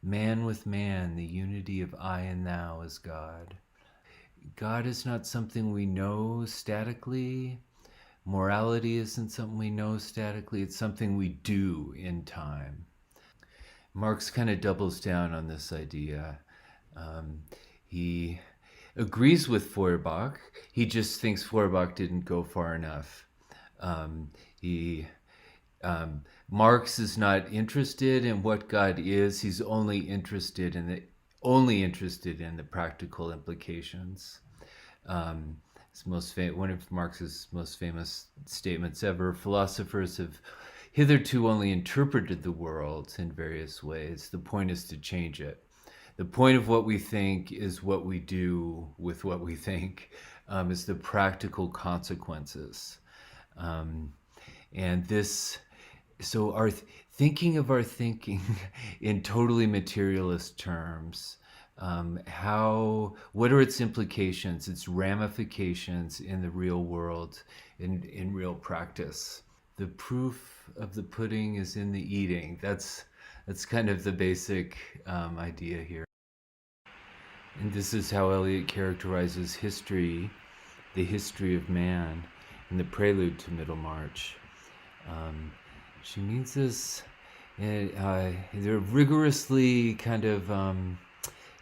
man with man, the unity of I and thou as God. God is not something we know statically. Morality isn't something we know statically. It's something we do in time. Marx kind of doubles down on this idea. He agrees with Feuerbach. He just thinks Feuerbach didn't go far enough. He Marx is not interested in what God is. He's only interested in the practical implications. One of Marx's most famous statements ever. Philosophers have hitherto only interpreted the world in various ways. The point is to change it. The point of what we think is what we do with what we think, is the practical consequences. And this, so our thinking of our thinking in totally materialist terms, what are its implications, its ramifications in the real world, in real practice? The proof of the pudding is in the eating. That's kind of the basic idea here. And this is how Eliot characterizes history, the history of man, in the prelude to Middlemarch. She means this in a rigorously kind of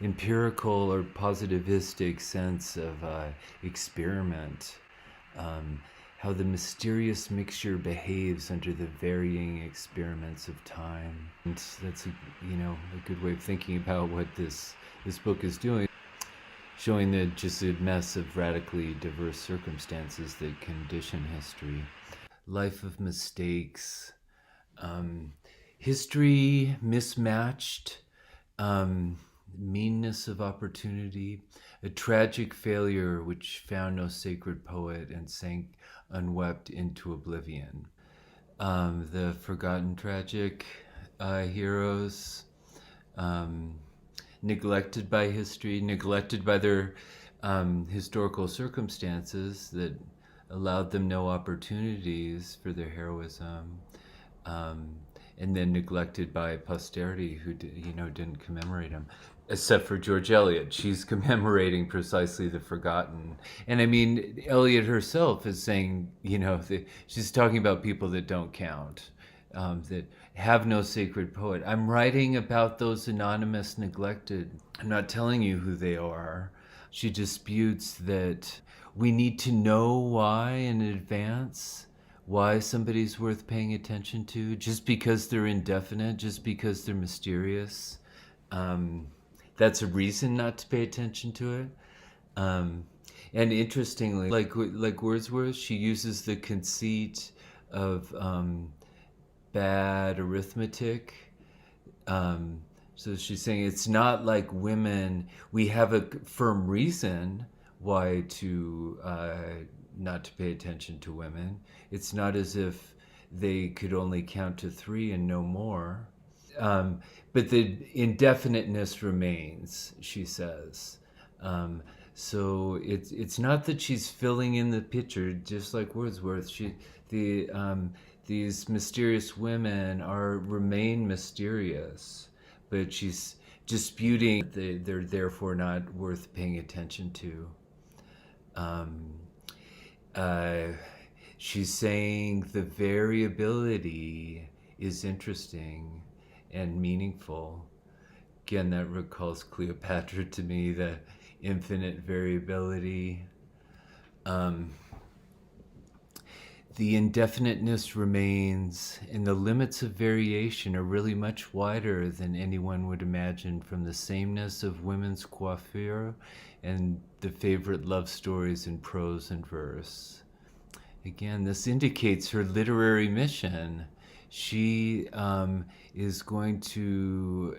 empirical or positivistic sense of experiment. How the mysterious mixture behaves under the varying experiments of time. And that's a good way of thinking about what this book is doing, showing just a mess of radically diverse circumstances that condition history. Life of mistakes, history mismatched, meanness of opportunity, a tragic failure which found no sacred poet and sank unwept into oblivion. The forgotten tragic heroes, neglected by history, neglected by their historical circumstances that allowed them no opportunities for their heroism, and then neglected by posterity who didn't commemorate them, except for George Eliot. She's commemorating precisely the forgotten. And I mean, Eliot herself is saying, she's talking about people that don't count, that have no sacred poet. I'm writing about those anonymous neglected. I'm not telling you who they are. She disputes that we need to know why in advance, why somebody's worth paying attention to, just because they're indefinite, just because they're mysterious. That's a reason not to pay attention to it. And interestingly, like Wordsworth, she uses the conceit of bad arithmetic. So she's saying it's not like women. We have a firm reason why to not to pay attention to women. It's not as if they could only count to 3 and no more. But the indefiniteness remains, she says. So it's not that she's filling in the picture, just like Wordsworth. These mysterious women remain mysterious, but she's disputing that they're therefore not worth paying attention to. She's saying the variability is interesting and meaningful. Again, that recalls Cleopatra to me, the infinite variability. The indefiniteness remains, and the limits of variation are really much wider than anyone would imagine, from the sameness of women's coiffure and the favorite love stories in prose and verse. Again, this indicates her literary mission. She is going to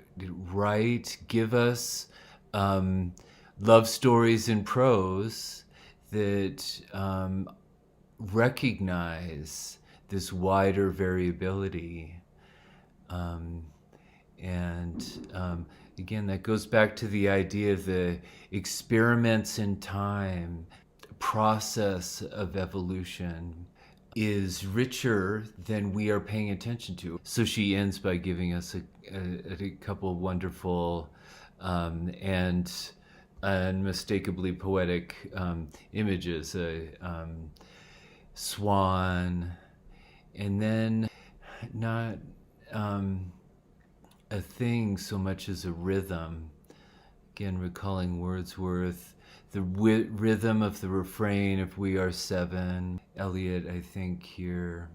give us love stories in prose that recognize this wider variability. Again, that goes back to the idea of the experiments in time, process of evolution, is richer than we are paying attention to. So she ends by giving us a couple wonderful and unmistakably poetic images, a swan, and then not a thing so much as a rhythm. Again, recalling Wordsworth, the rhythm of the refrain of "We Are Seven." Eliot, I think, here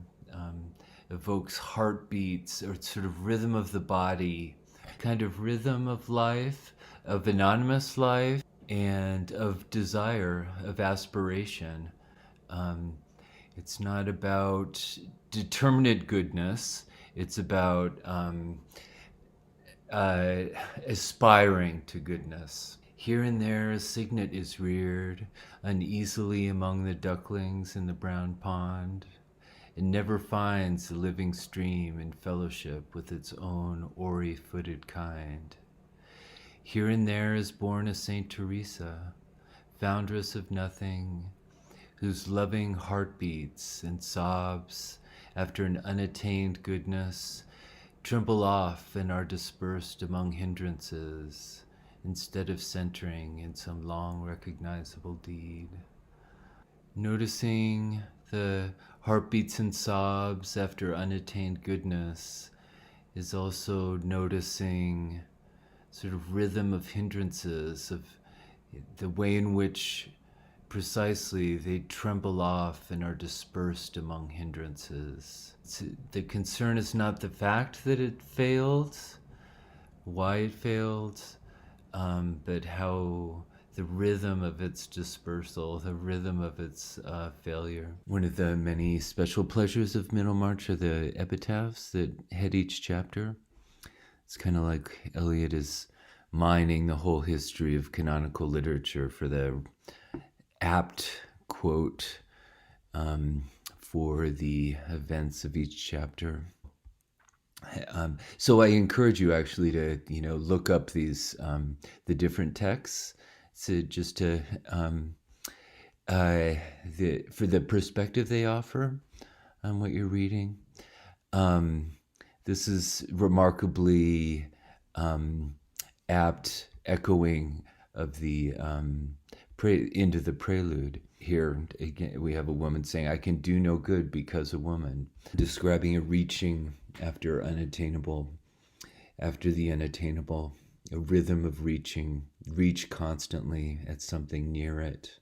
evokes heartbeats or sort of rhythm of the body, kind of rhythm of life, of anonymous life, and of desire, of aspiration. Um, it's not about determinate goodness. It's about uh, aspiring to goodness. Here and there a cygnet is reared uneasily among the ducklings in the brown pond. It never finds the living stream in fellowship with its own oary-footed kind. Here and there is born a Saint Teresa, foundress of nothing, whose loving heartbeats and sobs after an unattained goodness tremble off and are dispersed among hindrances instead of centering in some long recognizable deed. Noticing the heartbeats and sobs after unattained goodness is also noticing sort of rhythm of hindrances, of the way in which precisely they tremble off and are dispersed among hindrances. The concern is not the fact that it failed, why it failed, but how the rhythm of its dispersal, the rhythm of its failure. One of the many special pleasures of Middlemarch are the epitaphs that head each chapter. It's kind of like Eliot is mining the whole history of canonical literature for the apt quote for the events of each chapter. So I encourage you actually to look up these the different texts, so just to for the perspective they offer on what you're reading. This is remarkably apt echoing of the into the prelude. Here again, we have a woman saying, "I can do no good because a woman," describing a reaching after the unattainable, a rhythm of reaching, reach constantly at something near it.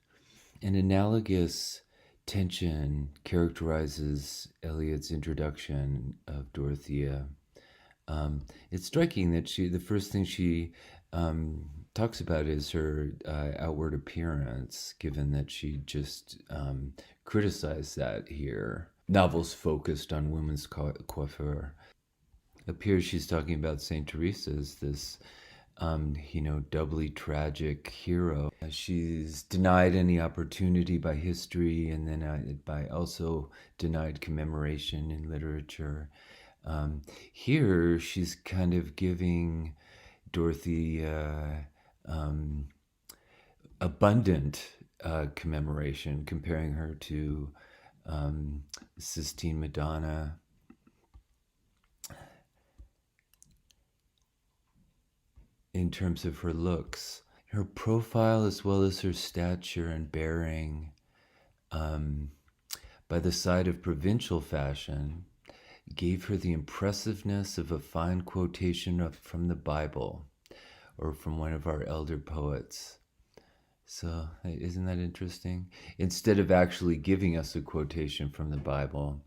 An analogous tension characterizes Eliot's introduction of Dorothea. It's striking that the first thing she talks about is her outward appearance, given that she just criticized that here. Novels focused on women's coiffure. Appears she's talking about Saint Teresa as this, doubly tragic hero. She's denied any opportunity by history, and then by also denied commemoration in literature. Here, she's kind of giving Dorothy abundant commemoration, comparing her to Sistine Madonna. In terms of her looks, her profile as well as her stature and bearing, by the side of provincial fashion, gave her the impressiveness of a fine quotation from the Bible or from one of our elder poets. So isn't that interesting? Instead of actually giving us a quotation from the Bible,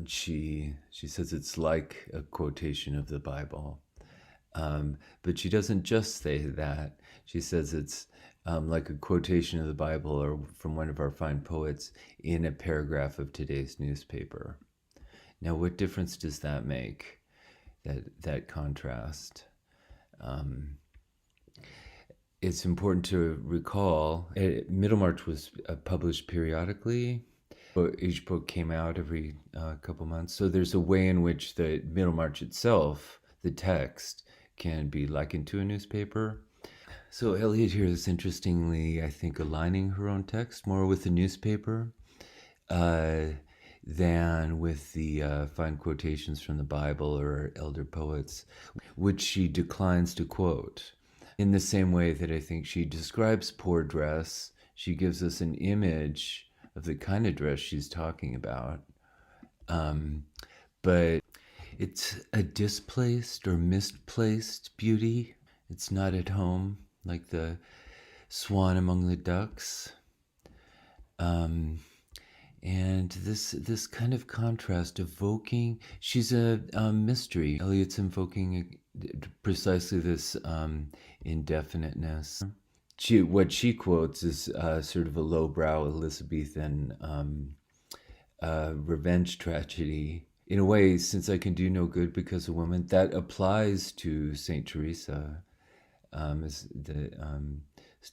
she says it's like a quotation of the Bible. But she doesn't just say that. She says it's like a quotation of the Bible or from one of our fine poets in a paragraph of today's newspaper. Now, what difference does that make, that contrast? It's important to recall, Middlemarch was published periodically. Each book came out every couple months. So there's a way in which the Middlemarch itself, the text, can be likened to a newspaper. So Eliot here is interestingly, I think, aligning her own text more with the newspaper. uh, than with the fine quotations from the Bible or elder poets, which she declines to quote. In the same way that I think she describes poor dress, she gives us an image of the kind of dress she's talking about. But it's a displaced or misplaced beauty. It's not at home like the swan among the ducks. And this kind of contrast evoking, she's a mystery. Eliot's invoking precisely this indefiniteness. What she quotes is sort of a lowbrow Elizabethan revenge tragedy. In a way, since I can do no good because a woman, that applies to Saint Teresa, is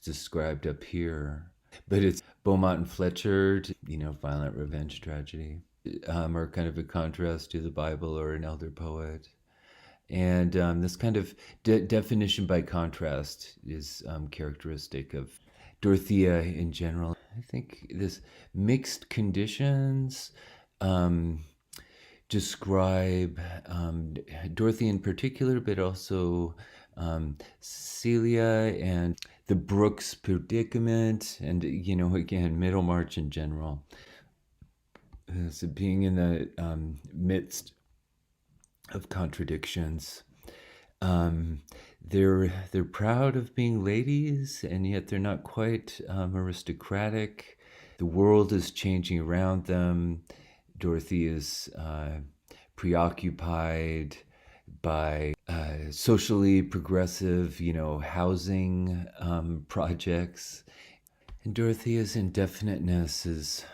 described up here. But it's Beaumont and Fletcher, violent revenge tragedy, are kind of a contrast to the Bible or an elder poet. And this kind of definition by contrast is characteristic of Dorothea in general. I think this mixed conditions describe Dorothy in particular, but also Celia and the Brooks predicament, and again Middlemarch in general. So being in the midst of contradictions. They're proud of being ladies, and yet they're not quite aristocratic. The world is changing around them. Dorothy is preoccupied by socially progressive, housing projects. And Dorothea's indefiniteness is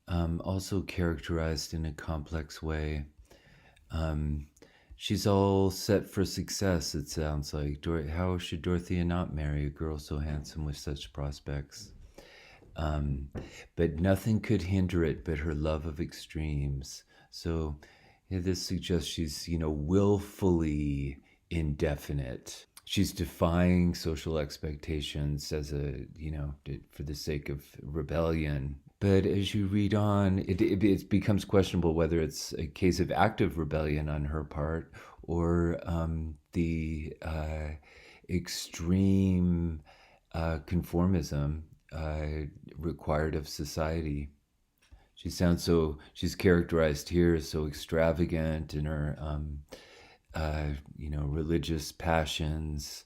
also characterized in a complex way. She's all set for success, it sounds like. How should Dorothea not marry a girl so handsome with such prospects? But nothing could hinder it but her love of extremes. So this suggests she's, willfully indefinite. She's defying social expectations as for the sake of rebellion. But as you read on, it becomes questionable whether it's a case of active rebellion on her part or the extreme conformism required of society. She's characterized here as so extravagant in her, religious passions,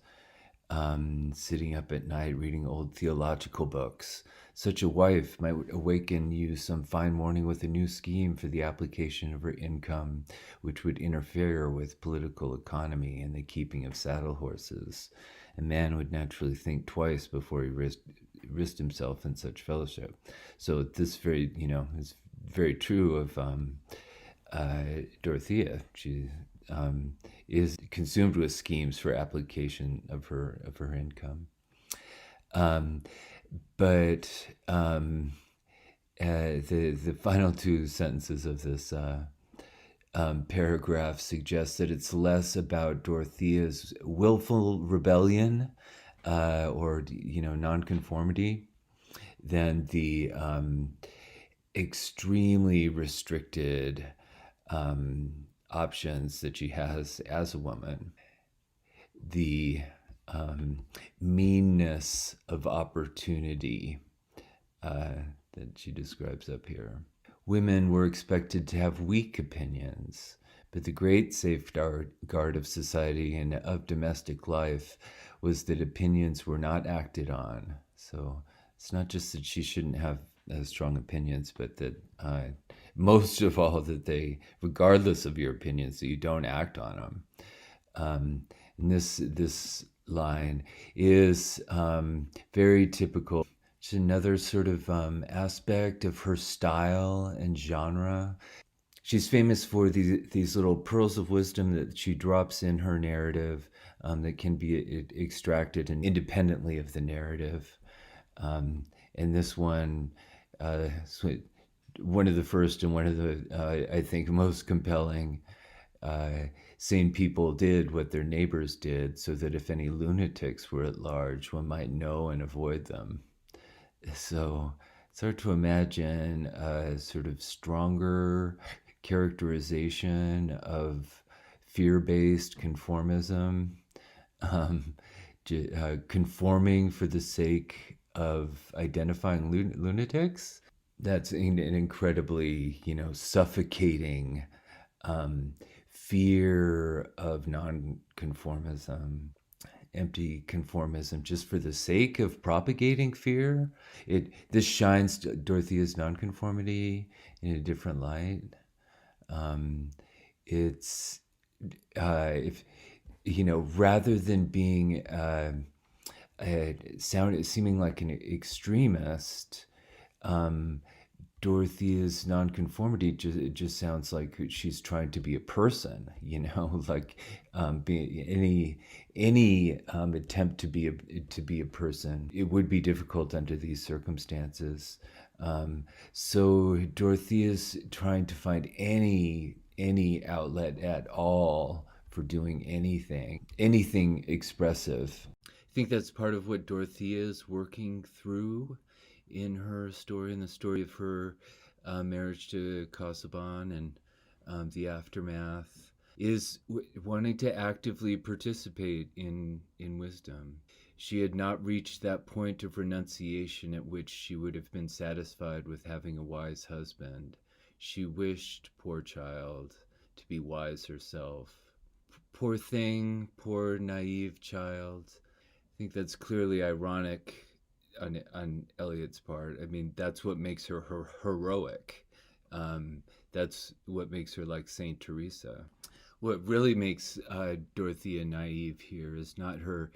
sitting up at night reading old theological books. Such a wife might awaken you some fine morning with a new scheme for the application of her income, which would interfere with political economy and the keeping of saddle horses. A man would naturally think twice before he risked himself in such fellowship. So this is very true of Dorothea. She is consumed with schemes for application of her income. But the final two sentences of this paragraph suggest that it's less about Dorothea's willful rebellion or nonconformity than the extremely restricted options that she has as a woman. The meanness of opportunity that she describes up here. Women were expected to have weak opinions, but the great safeguard of society and of domestic life was that opinions were not acted on. So it's not just that she shouldn't have strong opinions, but that most of all that they, regardless of your opinions, that you don't act on them. And this line is very typical. It's another sort of aspect of her style and genre. She's famous for these little pearls of wisdom that she drops in her narrative that can be extracted and independently of the narrative. And this one, one of the first and one of the, I think, most compelling. Sane people did what their neighbors did, so that if any lunatics were at large, one might know and avoid them. So It's hard to imagine a sort of stronger characterization of fear-based conformism, um, conforming for the sake of identifying lunatics. That's an incredibly, suffocating um, fear of nonconformism, empty conformism, just for the sake of propagating fear. This shines Dorothea's nonconformity in a different light. Um, it's if rather than being seeming like an extremist, um, Dorothea's nonconformity just sounds like she's trying to be a person, like be any attempt to be a person. It would be difficult under these circumstances. So Dorothea's trying to find any outlet at all for doing anything expressive. I think that's part of what Dorothea is working through in her story, in the story of her marriage to Casaubon and the aftermath, is wanting to actively participate in wisdom. She had not reached that point of renunciation at which she would have been satisfied with having a wise husband. She wished, poor child, to be wise herself. Poor thing, poor naive child. I think that's clearly ironic on Eliot's part. I mean, that's what makes her heroic. That's what makes her like Saint Teresa. What really makes Dorothea naive here is not her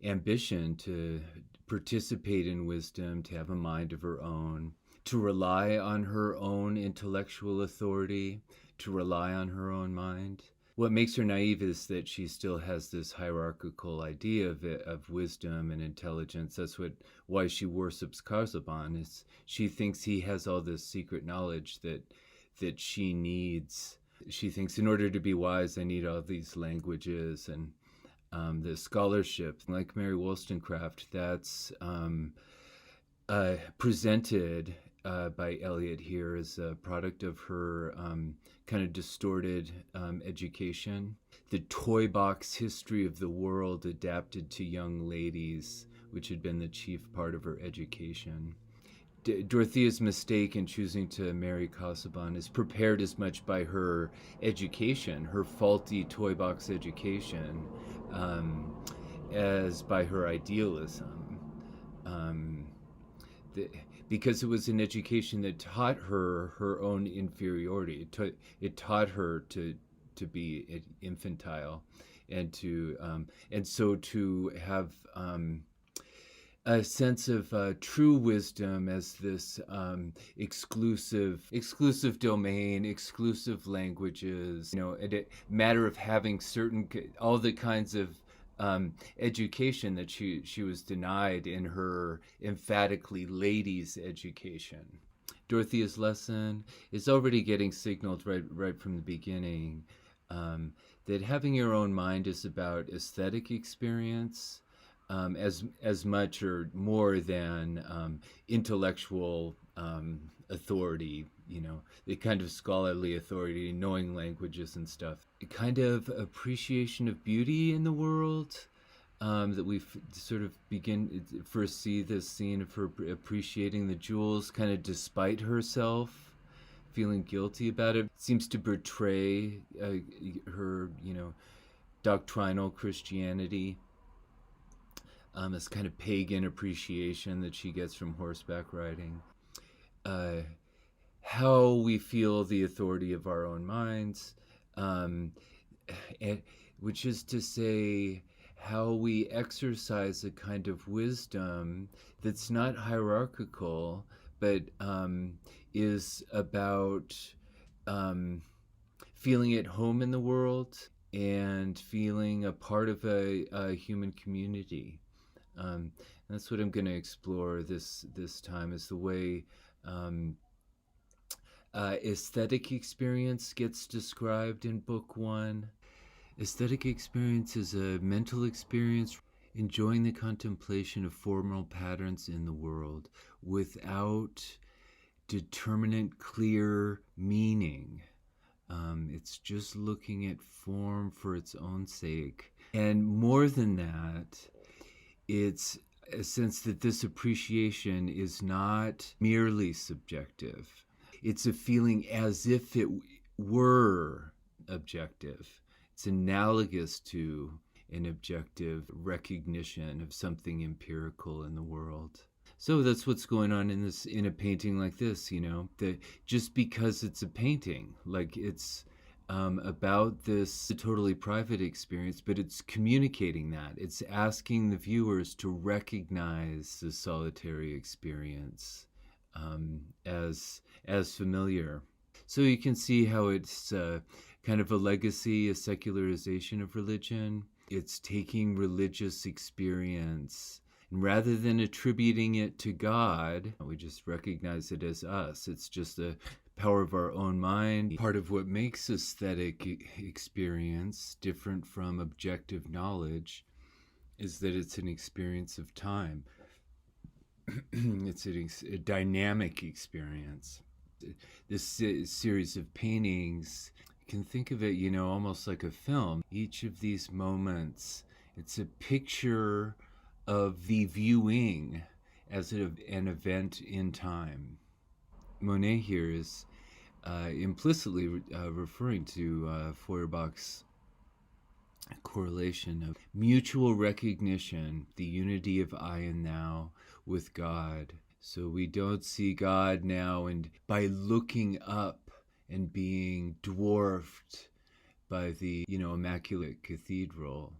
ambition to participate in wisdom, to have a mind of her own, to rely on her own intellectual authority, to rely on her own mind. What makes her naive is that she still has this hierarchical idea of wisdom and intelligence. That's why she worships Casaubon. Is she thinks he has all this secret knowledge that she needs. She thinks in order to be wise, I need all these languages and the scholarship. Like Mary Wollstonecraft, that's presented by Eliot here as a product of her kind of distorted education. The toy box history of the world adapted to young ladies, which had been the chief part of her education. Dorothea's mistake in choosing to marry Casaubon is prepared as much by her education, her faulty toy box education, as by her idealism. Um, the, because it was an education that taught her own inferiority. It taught her to be infantile, and so to have a sense of true wisdom as this exclusive domain, exclusive languages, a matter of having all the kinds of education that she was denied in her emphatically ladies' education. Dorothea's lesson is already getting signaled right from the beginning, that having your own mind is about aesthetic experience, as much or more than intellectual authority, the kind of scholarly authority, knowing languages and stuff. A kind of appreciation of beauty in the world, that we sort of first see this scene of her appreciating the jewels kind of despite herself, feeling guilty about it. Seems to betray her, doctrinal Christianity, this kind of pagan appreciation that she gets from horseback riding. How we feel the authority of our own minds, which is to say, how we exercise a kind of wisdom that's not hierarchical, but is about feeling at home in the world and feeling a part of a human community. That's what I'm going to explore this time, is the way aesthetic experience gets described in book one. Aesthetic experience is a mental experience enjoying the contemplation of formal patterns in the world without determinate, clear meaning. It's just looking at form for its own sake. And more than that, it's a sense that this appreciation is not merely subjective. It's a feeling as if it were objective. It's analogous to an objective recognition of something empirical in the world. So that's what's going on in a painting like this, that just because it's a painting, like it's about this totally private experience, but it's communicating that. It's asking the viewers to recognize the solitary experience as familiar. So you can see how it's kind of a legacy, a secularization of religion. It's taking religious experience, and rather than attributing it to God, we just recognize it as us. It's just the power of our own mind. Part of what makes aesthetic experience different from objective knowledge is that it's an experience of time. It's a dynamic experience. This series of paintings, you can think of it, almost like a film. Each of these moments, it's a picture of the viewing as an event in time. Monet here is implicitly referring to Feuerbach's correlation of mutual recognition, the unity of I and thou with God. So we don't see God now, and by looking up and being dwarfed by the immaculate cathedral,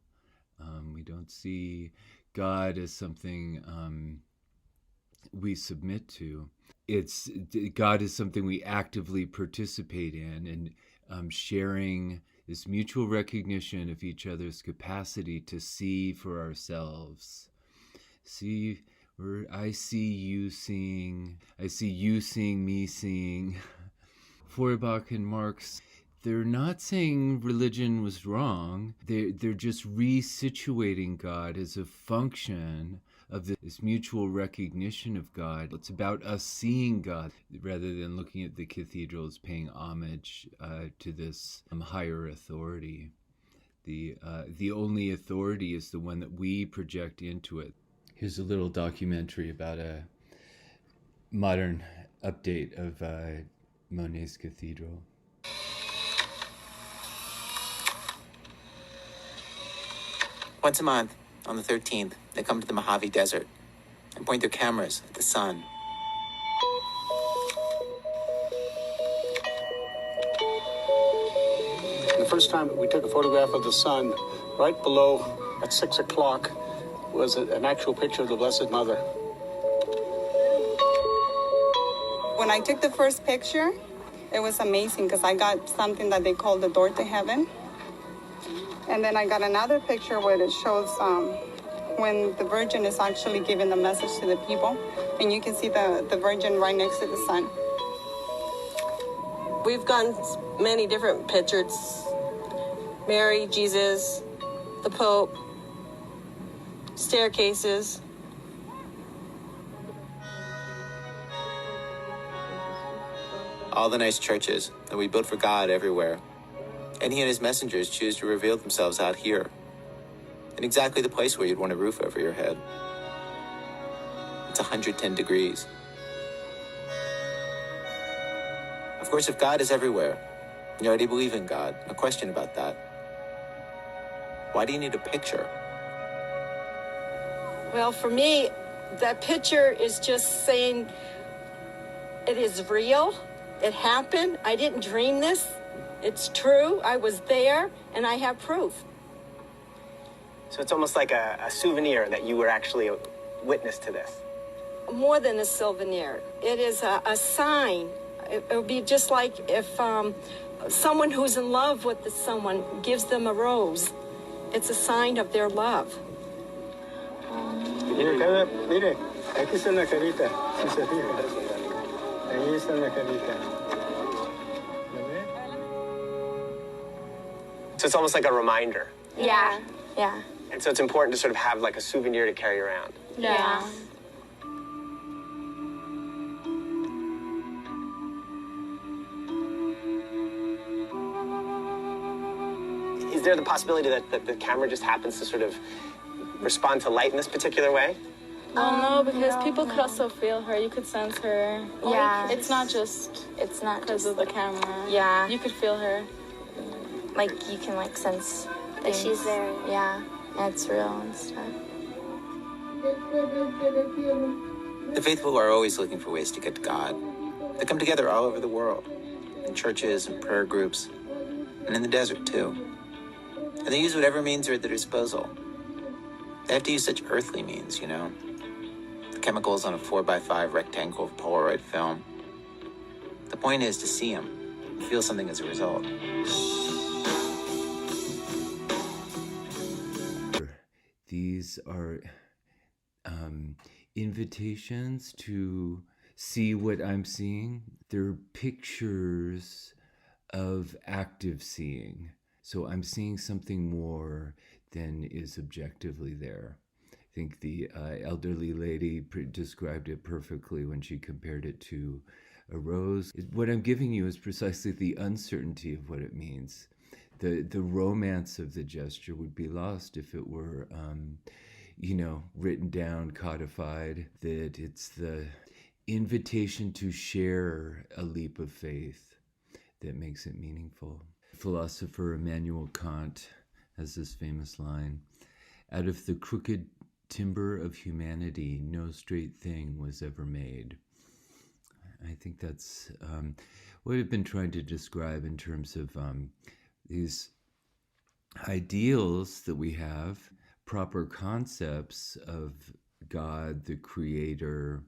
we don't see God as something we submit to. God is something we actively participate in, and sharing this mutual recognition of each other's capacity to see for ourselves. I see you seeing me seeing. Feuerbach and Marx, they're not saying religion was wrong. They're just resituating God as a function of this mutual recognition of God. It's about us seeing God rather than looking at the cathedral as paying homage to this higher authority. The only authority is the one that we project into it. Here's a little documentary about a modern update of Monet's cathedral. Once a month, on the 13th, they come to the Mojave Desert and point their cameras at the sun. The first time we took a photograph of the sun, right below at 6 o'clock was an actual picture of the Blessed Mother. When I took the first picture, it was amazing because I got something that they call the door to heaven. And then I got another picture where it shows when the Virgin is actually giving the message to the people. And you can see the Virgin right next to the sun. We've gotten many different pictures. Mary, Jesus, the Pope, staircases. All the nice churches that we built for God everywhere. And he and his messengers choose to reveal themselves out here, in exactly the place where you'd want a roof over your head. It's 110 degrees. Of course, if God is everywhere, you already believe in God, no question about that. Why do you need a picture? Well, for me, that picture is just saying it is real. It happened. I didn't dream this. It's true. I was there, and I have proof. So it's almost like a souvenir that you were actually a witness to this. More than a souvenir. It is a sign. It would be just like if someone who's in love with someone gives them a rose. It's a sign of their love. Mire, aquí está una carita, si se fija. Ahí está una carita. So it's almost like a reminder. Yeah. Yeah. And so it's important to sort of have like a souvenir to carry around. Yeah. there the possibility that the camera just happens to sort of respond to light in this particular way? Well, no, because people could also feel her. You could sense her. Yeah. It's not just because of the camera. Yeah. You could feel her. Like, you can, like, sense That she's there. Yeah. And it's real and stuff. The faithful are always looking for ways to get to God. They come together all over the world, in churches and prayer groups, and in the desert too. And they use whatever means are at their disposal. They have to use such earthly means, you know. The chemicals on a 4x5 rectangle of Polaroid film. The point is to see them, and feel something as a result. These are invitations to see what I'm seeing. They're pictures of active seeing. So I'm seeing something more than is objectively there. I think the elderly lady described it perfectly when she compared it to a rose. What I'm giving you is precisely the uncertainty of what it means. The romance of the gesture would be lost if it were, written down, codified, that it's the invitation to share a leap of faith that makes it meaningful. Philosopher Immanuel Kant has this famous line, "Out of the crooked timber of humanity, no straight thing was ever made." I think that's what I've been trying to describe in terms of these ideals that we have, proper concepts of God, the Creator,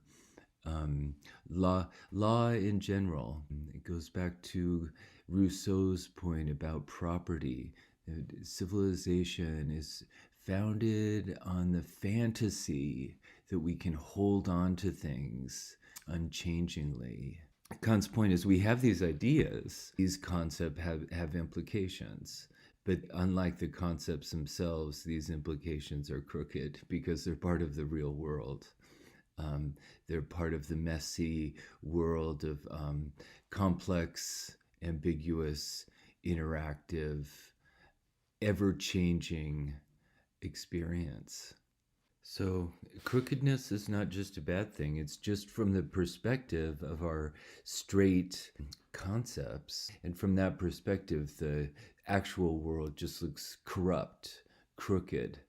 law in general. It goes back to Rousseau's point about property. Civilization is founded on the fantasy that we can hold on to things unchangingly. Kant's point is we have these ideas, these concepts have implications, but unlike the concepts themselves, these implications are crooked because they're part of the real world. They're part of the messy world of complex, ambiguous, interactive, ever-changing experience. So crookedness is not just a bad thing. It's just from the perspective of our straight concepts. And from that perspective, the actual world just looks corrupt, crooked.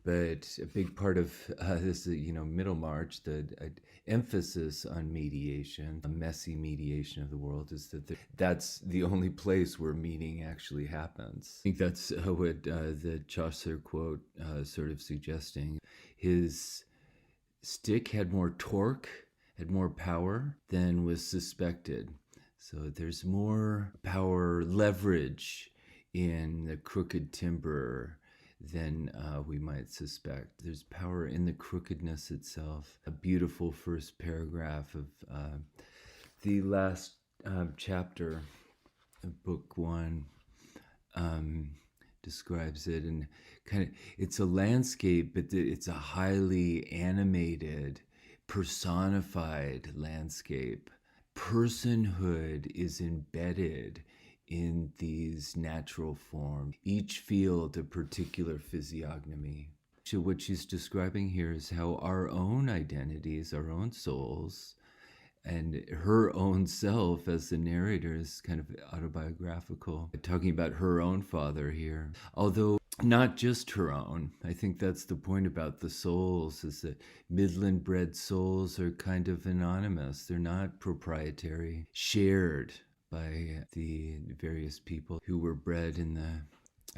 But a big part of this, Middlemarch, the emphasis on mediation, a messy mediation of the world, is that that's the only place where meaning actually happens. I think that's what the Chaucer quote sort of suggesting. His stick had more torque, had more power than was suspected. So there's more power, leverage in the crooked timber than we might suspect. There's power in the crookedness itself. A beautiful first paragraph of the last chapter of book 1 describes it, and it's a landscape, but it's a highly animated, personified landscape. Personhood is embedded in these natural forms, each field a particular physiognomy. So what she's describing here is how our own identities, our own souls, and her own self as the narrator is kind of autobiographical, talking about her own father here. Although not just her own. I think that's the point about the souls, is that midland-bred souls are kind of anonymous. They're not proprietary, shared by the various people who were bred in the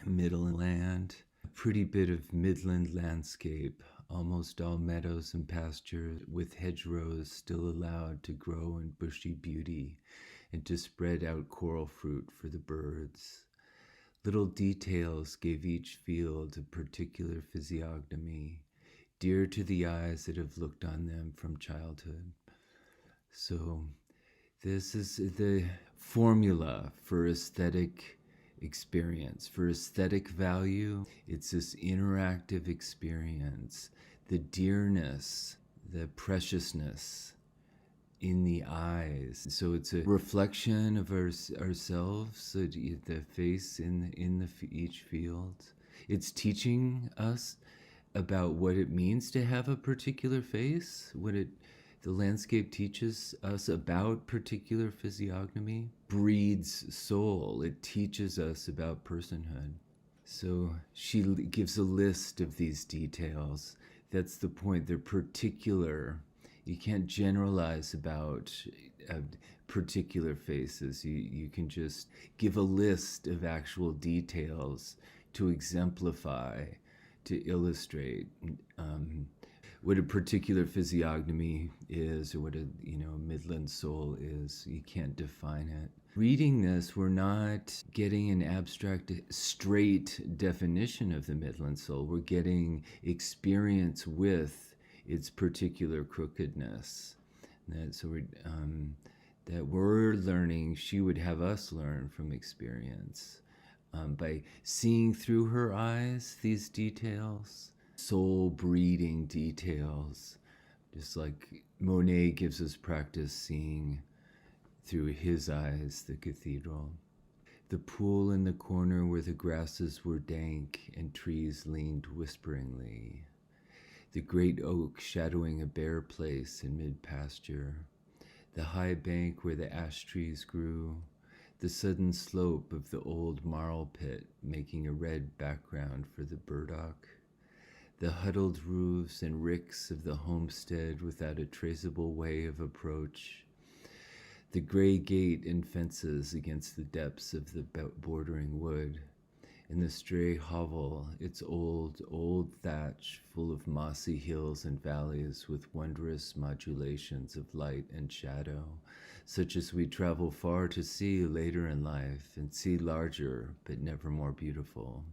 Midland. A pretty bit of midland landscape, almost all meadows and pastures, with hedgerows still allowed to grow in bushy beauty and to spread out coral fruit for the birds. Little details gave each field a particular physiognomy, dear to the eyes that have looked on them from childhood. So this is the formula for aesthetic experience, for aesthetic value. It's this interactive experience, the dearness, the preciousness in the eyes. So it's a reflection of ourselves, so the face in each field. It's teaching us about what it means to have a particular face, the landscape teaches us about particular physiognomy, breeds soul. It teaches us about personhood. So she gives a list of these details. That's the point. They're particular. You can't generalize about particular faces. You can just give a list of actual details to exemplify, to illustrate what a particular physiognomy is, or what a midland soul is. You can't define it. Reading this, we're not getting an abstract, straight definition of the midland soul. We're getting experience with its particular crookedness. That we're learning, she would have us learn from experience. By seeing through her eyes these details, soul breeding details, just like Monet gives us practice seeing through his eyes the cathedral. The pool in the corner where the grasses were dank and trees leaned whisperingly. The great oak shadowing a bare place in mid-pasture. The high bank where the ash trees grew. The sudden slope of the old marl pit making a red background for the burdock. The huddled roofs and ricks of the homestead without a traceable way of approach. The gray gate and fences against the depths of the bordering wood. And the stray hovel, its old thatch full of mossy hills and valleys with wondrous modulations of light and shadow, such as we travel far to see later in life and see larger but never more beautiful.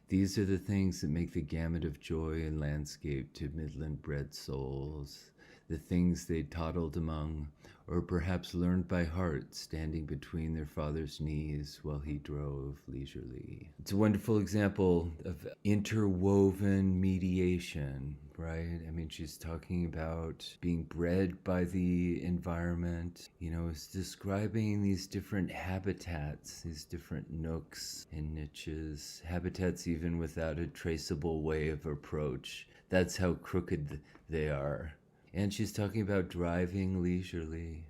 These are the things that make the gamut of joy and landscape to midland-bred souls, the things they toddled among, or perhaps learned by heart, standing between their father's knees while he drove leisurely. It's a wonderful example of interwoven mediation, right? I mean, she's talking about being bred by the environment, it's describing these different habitats, these different nooks and niches, habitats even without a traceable way of approach. That's how crooked they are. And she's talking about driving leisurely,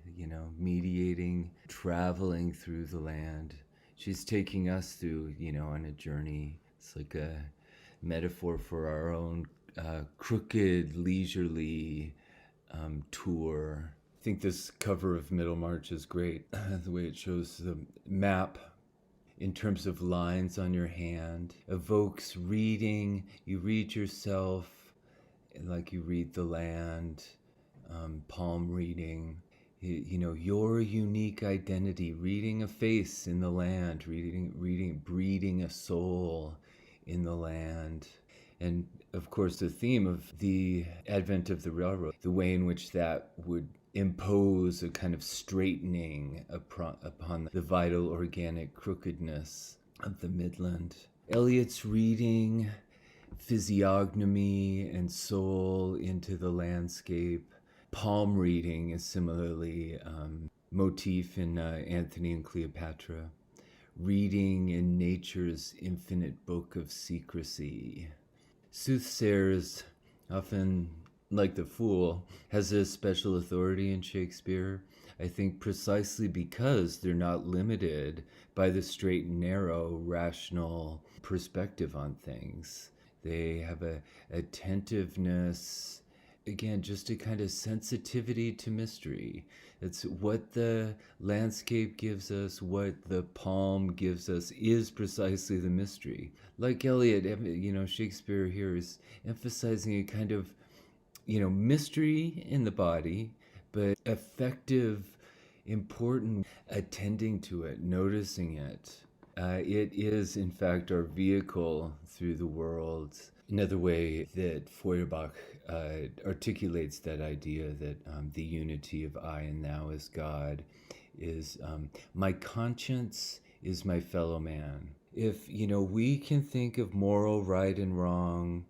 mediating, traveling through the land. She's taking us through, on a journey. It's like a metaphor for our own crooked, leisurely tour. I think this cover of Middlemarch is great. The way it shows the map in terms of lines on your hand evokes reading. You read yourself like you read the land, palm reading, your unique identity, reading a face in the land, breeding a soul in the land. And of course, the theme of the advent of the railroad, the way in which that would impose a kind of straightening upon the vital organic crookedness of the Midland. Eliot's reading physiognomy and soul into the landscape. Palm reading is similarly motif in Antony and Cleopatra. Reading in nature's infinite book of secrecy. Soothsayers, often like the fool, has a special authority in Shakespeare, I think precisely because they're not limited by the straight and narrow rational perspective on things. They have a attentiveness, again, just a kind of sensitivity to mystery. It's what the landscape gives us, what the palm gives us is precisely the mystery. Like Eliot, Shakespeare here is emphasizing a kind of, mystery in the body, but effective, important, attending to it, noticing it. It is, in fact, our vehicle through the world. Another way that Feuerbach articulates that idea that the unity of I and thou as God is my conscience is my fellow man. If, we can think of moral right and wrong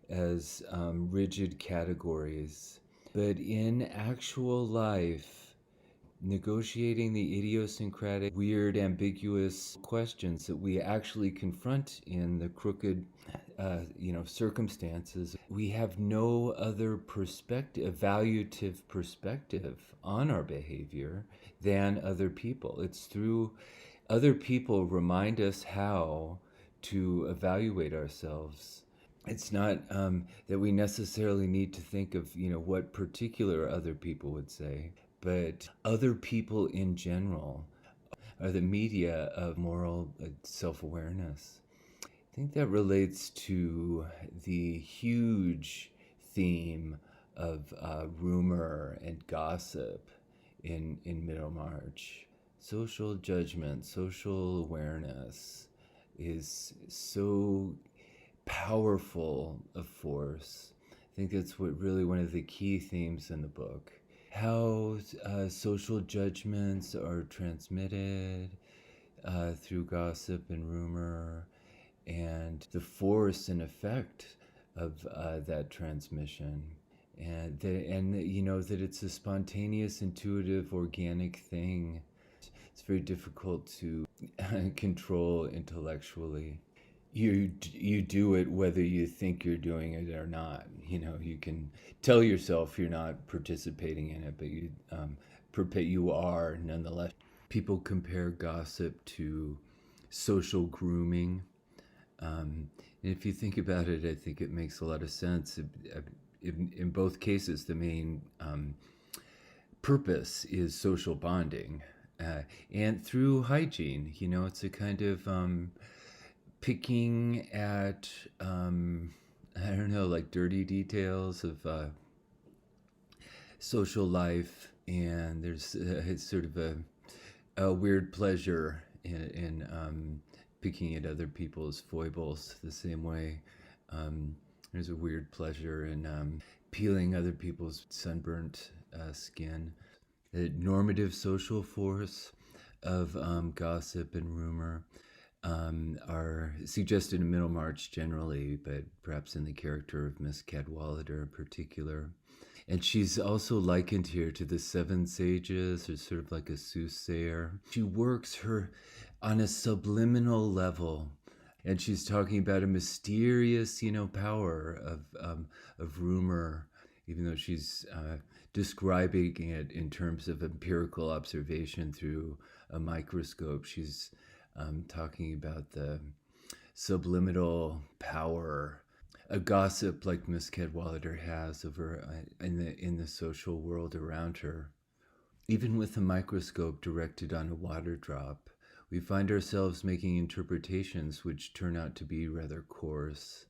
as rigid categories, But in actual life, negotiating the idiosyncratic, weird, ambiguous questions that we actually confront in the crooked, circumstances, we have no other perspective, evaluative perspective on our behavior than other people. It's through other people remind us how to evaluate ourselves. It's not that we necessarily need to think of, what particular other people would say, but other people in general are the media of moral self-awareness. I think that relates to the huge theme of rumor and gossip in Middlemarch. Social judgment, social awareness is so powerful a force. I think that's really one of the key themes in the book. How social judgments are transmitted through gossip and rumor, and the force and effect of that transmission, and that it's a spontaneous, intuitive, organic thing. It's very difficult to control intellectually. You do it whether you think you're doing it or not. You can tell yourself you're not participating in it, but you are nonetheless. People compare gossip to social grooming. And if you think about it, I think it makes a lot of sense. In both cases, the main purpose is social bonding, and through hygiene. It's a kind of picking at like dirty details of social life, and there's it's sort of a weird pleasure in picking at other people's foibles, the same way there's a weird pleasure in peeling other people's sunburnt skin. The normative social force of gossip and rumor are suggested in Middlemarch generally, but perhaps in the character of Miss Cadwallader in particular. And she's also likened here to the seven sages, or sort of like a soothsayer. She works her on a subliminal level, and she's talking about a mysterious, power of rumor, even though she's describing it in terms of empirical observation through a microscope. She's talking about the subliminal power a gossip like Miss Cadwallader has over in the social world around her. Even with a microscope directed on a water drop, we find ourselves making interpretations which turn out to be rather coarse.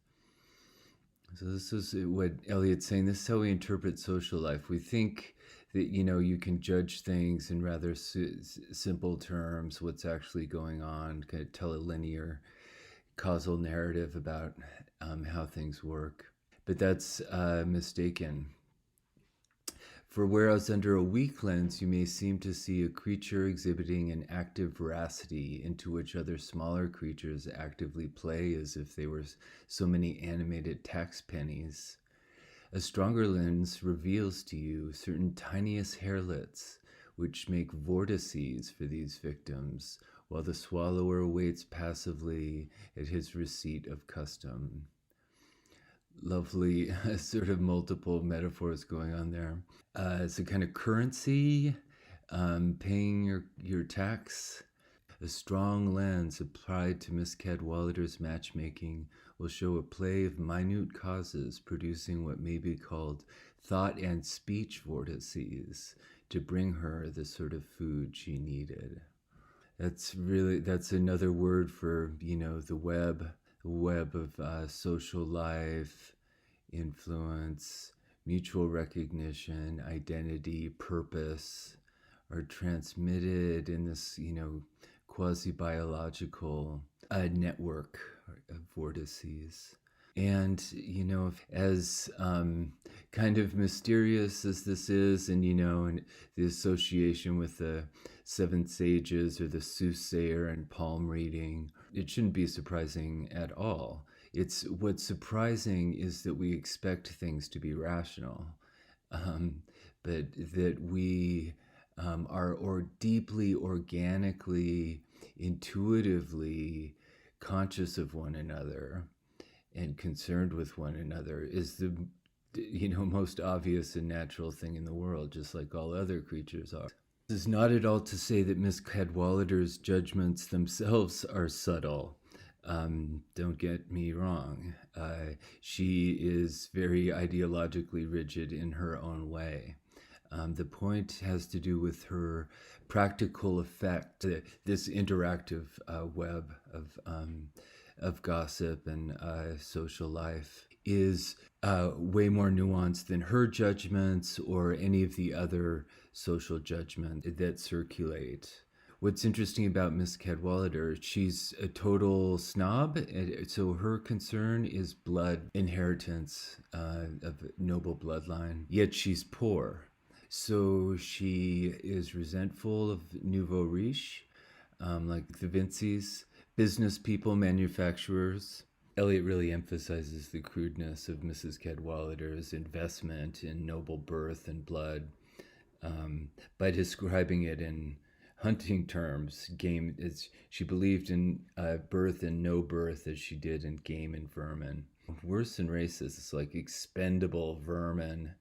So this is what Eliot's saying. This is how we interpret social life. We think that, you can judge things in rather simple terms, what's actually going on, kind of tell a linear causal narrative about how things work. But that's mistaken. For whereas under a weak lens you may seem to see a creature exhibiting an active veracity into which other smaller creatures actively play as if they were so many animated tax pennies, a stronger lens reveals to you certain tiniest hairlets which make vortices for these victims, while the swallower waits passively at his receipt of custom. Lovely sort of multiple metaphors going on there. It's a kind of currency, paying your tax. A strong lens applied to Miss Cadwallader's matchmaking will show a play of minute causes producing what may be called thought and speech vortices to bring her the sort of food she needed. That's another word for, the web of social life, influence, mutual recognition, identity, purpose are transmitted in this, quasi-biological network of vortices. And, as kind of mysterious as this is, and, and the association with the seven sages or the soothsayer and palm reading, it shouldn't be surprising at all. What's surprising is that we expect things to be rational. but that we are deeply, organically, intuitively conscious of one another and concerned with one another is the most obvious and natural thing in the world, just like all other creatures are. This is not at all to say that Miss Cadwallader's judgments themselves are subtle. Don't get me wrong. She is very ideologically rigid in her own way. The point has to do with her practical effect, this interactive web of gossip and social life is way more nuanced than her judgments or any of the other social judgments that circulate. What's interesting about Miss Cadwallader, she's a total snob, so her concern is blood inheritance of noble bloodline, yet she's poor. So she is resentful of nouveau riche, like the Vinceys, business people, manufacturers. Eliot really emphasizes the crudeness of Mrs. Cadwallader's investment in noble birth and blood by describing it in hunting terms. Game is she believed in birth and no birth as she did in game and vermin. Worse than racist, it's like expendable vermin,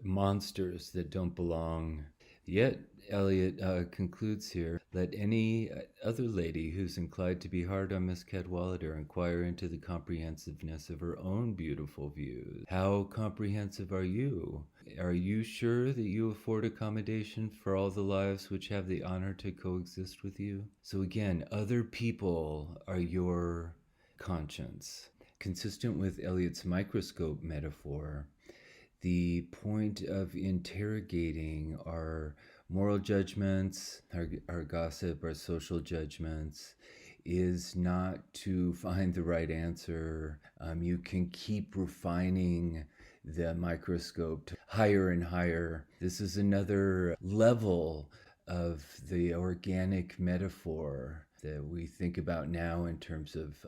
monsters that don't belong. Yet Eliot concludes here, let any other lady who's inclined to be hard on Miss Cadwallader inquire into the comprehensiveness of her own beautiful views. How comprehensive are you? Are you sure that you afford accommodation for all the lives which have the honor to coexist with you? So again, other people are your conscience. Consistent with Eliot's microscope metaphor, the point of interrogating our moral judgments, our gossip, our social judgments, is not to find the right answer. You can keep refining the microscope to higher and higher. This is another level of the organic metaphor that we think about now in terms of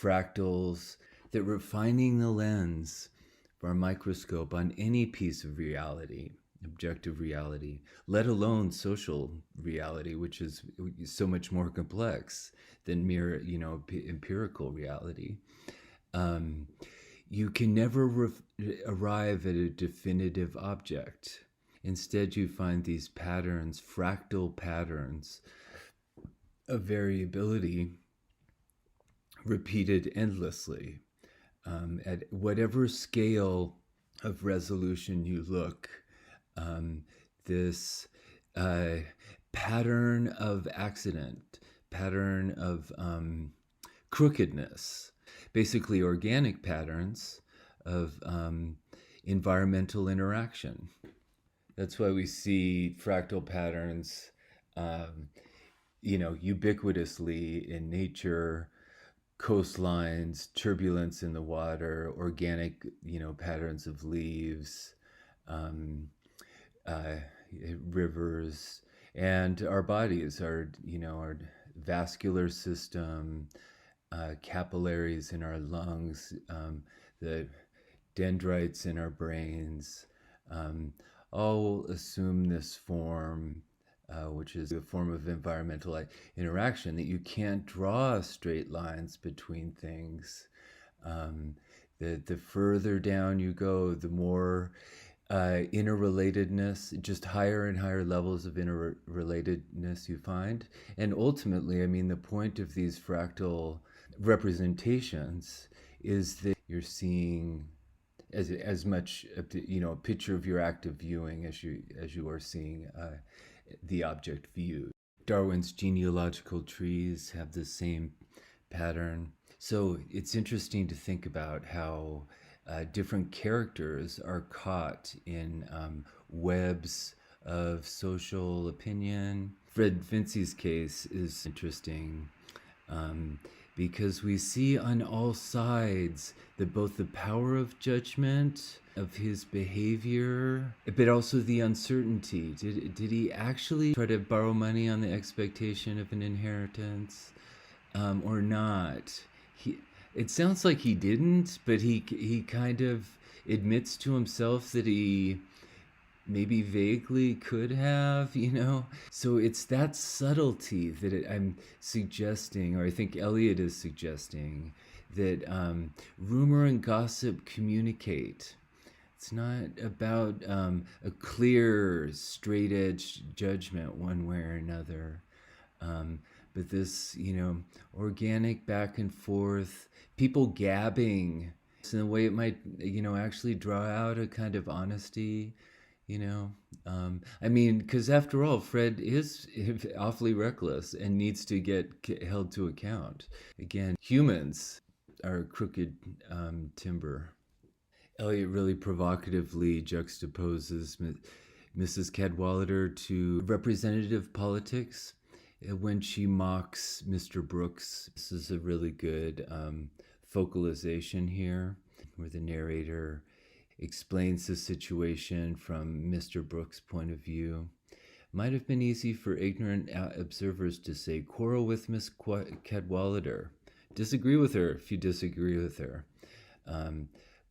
fractals, that refining the lens for a microscope on any piece of reality, objective reality, let alone social reality, which is so much more complex than mere, empirical reality. You can never arrive at a definitive object. Instead, you find these patterns, fractal patterns of variability repeated endlessly. At whatever scale of resolution you look, this pattern of accident, pattern of crookedness, basically organic patterns of environmental interaction. That's why we see fractal patterns, ubiquitously in nature, coastlines, turbulence in the water, organic, patterns of leaves, rivers, and our bodies, our vascular system, capillaries in our lungs, the dendrites in our brains, all assume this form, which is a form of environmental interaction, that you can't draw straight lines between things. The further down you go, the more interrelatedness, just higher and higher levels of interrelatedness you find. And ultimately, the point of these fractal representations is that you're seeing as much a picture of your active viewing as you are seeing the object viewed. Darwin's genealogical trees have the same pattern. So it's interesting to think about how different characters are caught in webs of social opinion. Fred Vincey's case is interesting because we see on all sides that both the power of judgment of his behavior, but also the uncertainty. Did he actually try to borrow money on the expectation of an inheritance or not? It sounds like he didn't, but he kind of admits to himself that he maybe vaguely could have, you know? So it's that subtlety that I'm suggesting, or I think Eliot is suggesting, that rumor and gossip communicate. It's not about a clear, straight edge judgment one way or another. But this, you know, organic back and forth, people gabbing in a way it might, you know, actually draw out a kind of honesty, you know. I mean, because after all, Fred is awfully reckless and needs to get held to account. Again, humans are crooked timber. Eliot really provocatively juxtaposes Mrs. Cadwallader to representative politics when she mocks Mr. Brooks. This is a really good focalization here, where the narrator explains the situation from Mr. Brooks' point of view. Might have been easy for ignorant observers to say, quarrel with Miss Cadwallader. Disagree with her if you disagree with her.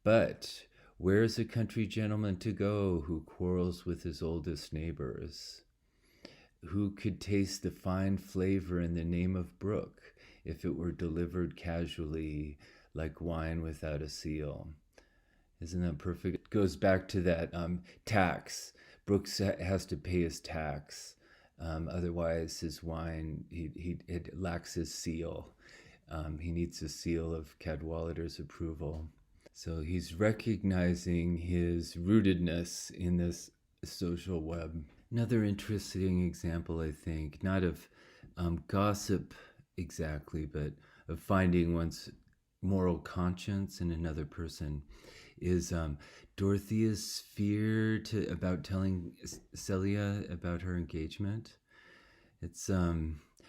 But where is a country gentleman to go who quarrels with his oldest neighbors? Who could taste the fine flavor in the name of Brooke if it were delivered casually like wine without a seal? Isn't that perfect? It goes back to that tax. Brooks has to pay his tax. Otherwise, his wine, it lacks his seal. He needs a seal of Cadwallader's approval. So he's recognizing his rootedness in this social web. Another interesting example, I think, not of gossip exactly, but of finding one's moral conscience in another person, is Dorothea's fear about telling Celia about her engagement. It's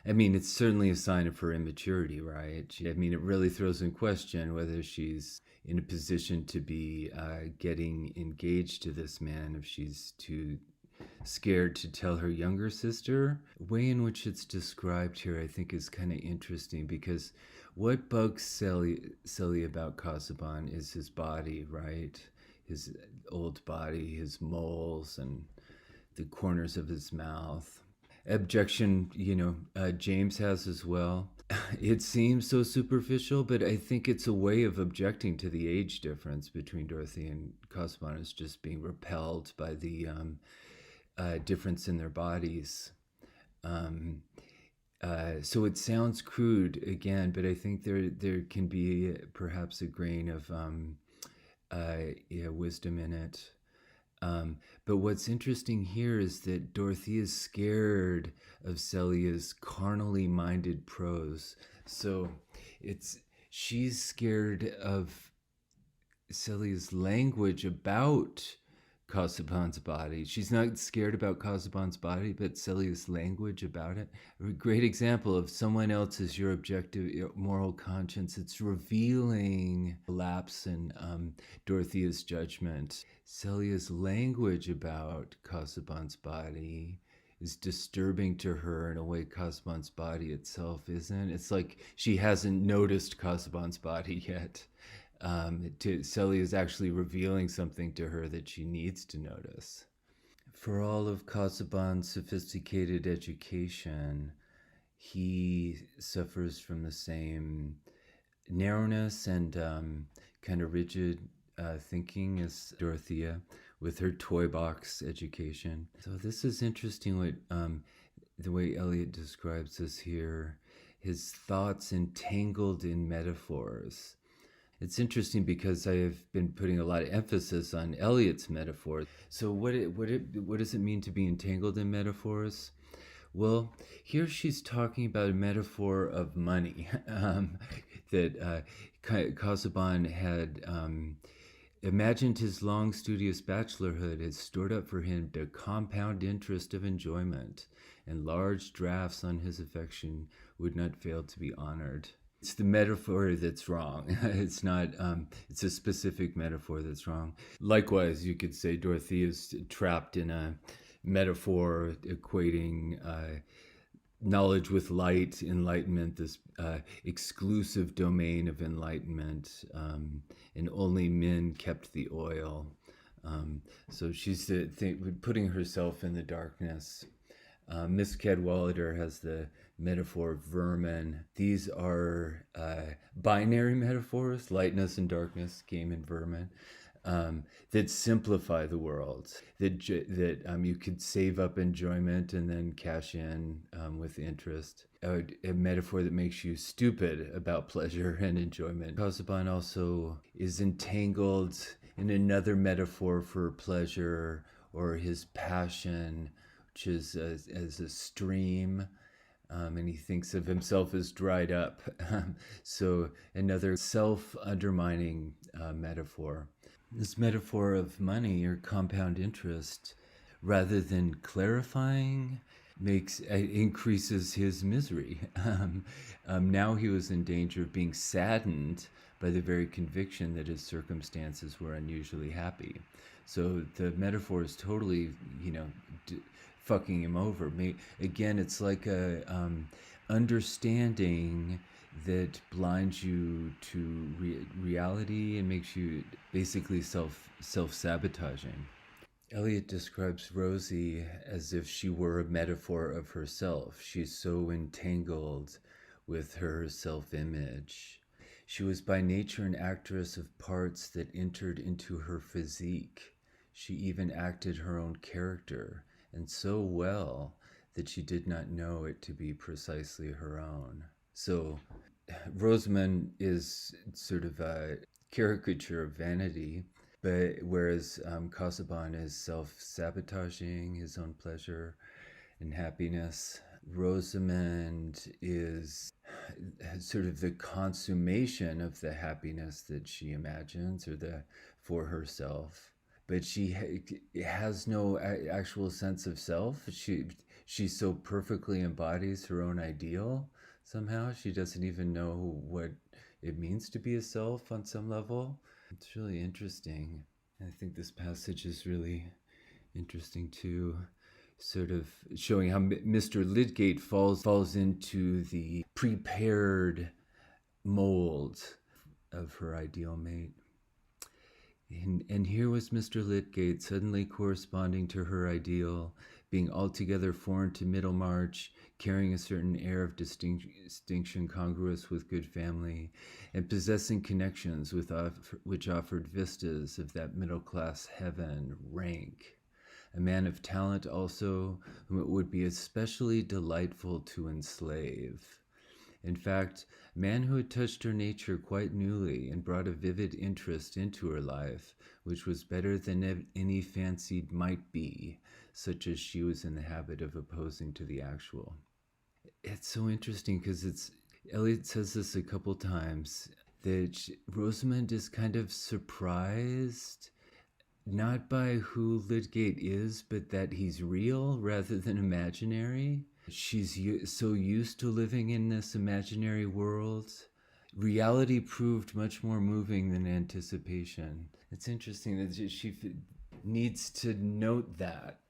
I mean, it's certainly a sign of her immaturity, right? I mean, it really throws in question whether she's in a position to be getting engaged to this man, if she's too scared to tell her younger sister. The way in which it's described here, I think, is kind of interesting, because what bugs Celia about Casaubon is his body, right? His old body, his moles, and the corners of his mouth. Objection, you know, James has as well. It seems so superficial, but I think it's a way of objecting to the age difference between Dorothy and Casaubon, is just being repelled by the difference in their bodies. So it sounds crude again, but I think there can be perhaps a grain of wisdom in it. But what's interesting here is that Dorothy is scared of Celia's carnally minded prose. So she's scared of Celia's language about Casaubon's body. She's not scared about Casaubon's body, but Celia's language about it. A great example of someone else is your objective moral conscience. It's revealing a lapse in Dorothea's judgment. Celia's language about Casaubon's body is disturbing to her in a way Casaubon's body itself isn't. It's like she hasn't noticed Casaubon's body yet. Celia is actually revealing something to her that she needs to notice. For all of Casaubon's sophisticated education, he suffers from the same narrowness and kind of rigid thinking as Dorothea, with her toy box education. So this is interesting, what the way Eliot describes this here, his thoughts entangled in metaphors. It's interesting because I have been putting a lot of emphasis on Eliot's metaphor. So what does it mean to be entangled in metaphors? Well, here she's talking about a metaphor of money that Casaubon had imagined his long studious bachelorhood had stored up for him the compound interest of enjoyment, and large drafts on his affection would not fail to be honored. It's the metaphor that's wrong. It's not, it's a specific metaphor that's wrong. Likewise, you could say Dorothy is trapped in a metaphor equating knowledge with light, enlightenment, this exclusive domain of enlightenment, and only men kept the oil. So she's putting herself in the darkness. Miss Cadwallader has the metaphor of vermin. These are binary metaphors, lightness and darkness, game and vermin, that simplify the world, that you could save up enjoyment and then cash in with interest. A metaphor that makes you stupid about pleasure and enjoyment. Casaubon also is entangled in another metaphor for pleasure, or his passion, which is as a stream, and he thinks of himself as dried up. So another self-undermining metaphor. This metaphor of money or compound interest, rather than clarifying, increases his misery. Now he was in danger of being saddened by the very conviction that his circumstances were unusually happy. So the metaphor is totally, fucking him over. Again, it's like a understanding that blinds you to reality and makes you basically self-sabotaging. Eliot describes Rosie as if she were a metaphor of herself. She's so entangled with her self-image. She was by nature an actress of parts that entered into her physique. She even acted her own character, and so well that she did not know it to be precisely her own. So Rosamund is sort of a caricature of vanity, but whereas Casaubon is self-sabotaging his own pleasure and happiness, Rosamund is sort of the consummation of the happiness that she imagines for herself. But she has no actual sense of self. She so perfectly embodies her own ideal. Somehow she doesn't even know what it means to be a self on some level. It's really interesting. I think this passage is really interesting too, sort of showing how Mr. Lydgate falls into the prepared mold of her ideal mate. And here was Mr. Lydgate suddenly corresponding to her ideal, being altogether foreign to Middlemarch, carrying a certain air of distinction congruous with good family, and possessing connections which offered vistas of that middle-class heaven, rank. A man of talent also, whom it would be especially delightful to enslave. In fact, a man who had touched her nature quite newly and brought a vivid interest into her life, which was better than any fancied might be, such as she was in the habit of opposing to the actual. It's so interesting because Eliot says this a couple times, that Rosamund is kind of surprised, not by who Lydgate is, but that he's real rather than imaginary. She's so used to living in this imaginary world. Reality proved much more moving than anticipation. It's interesting that she needs to note that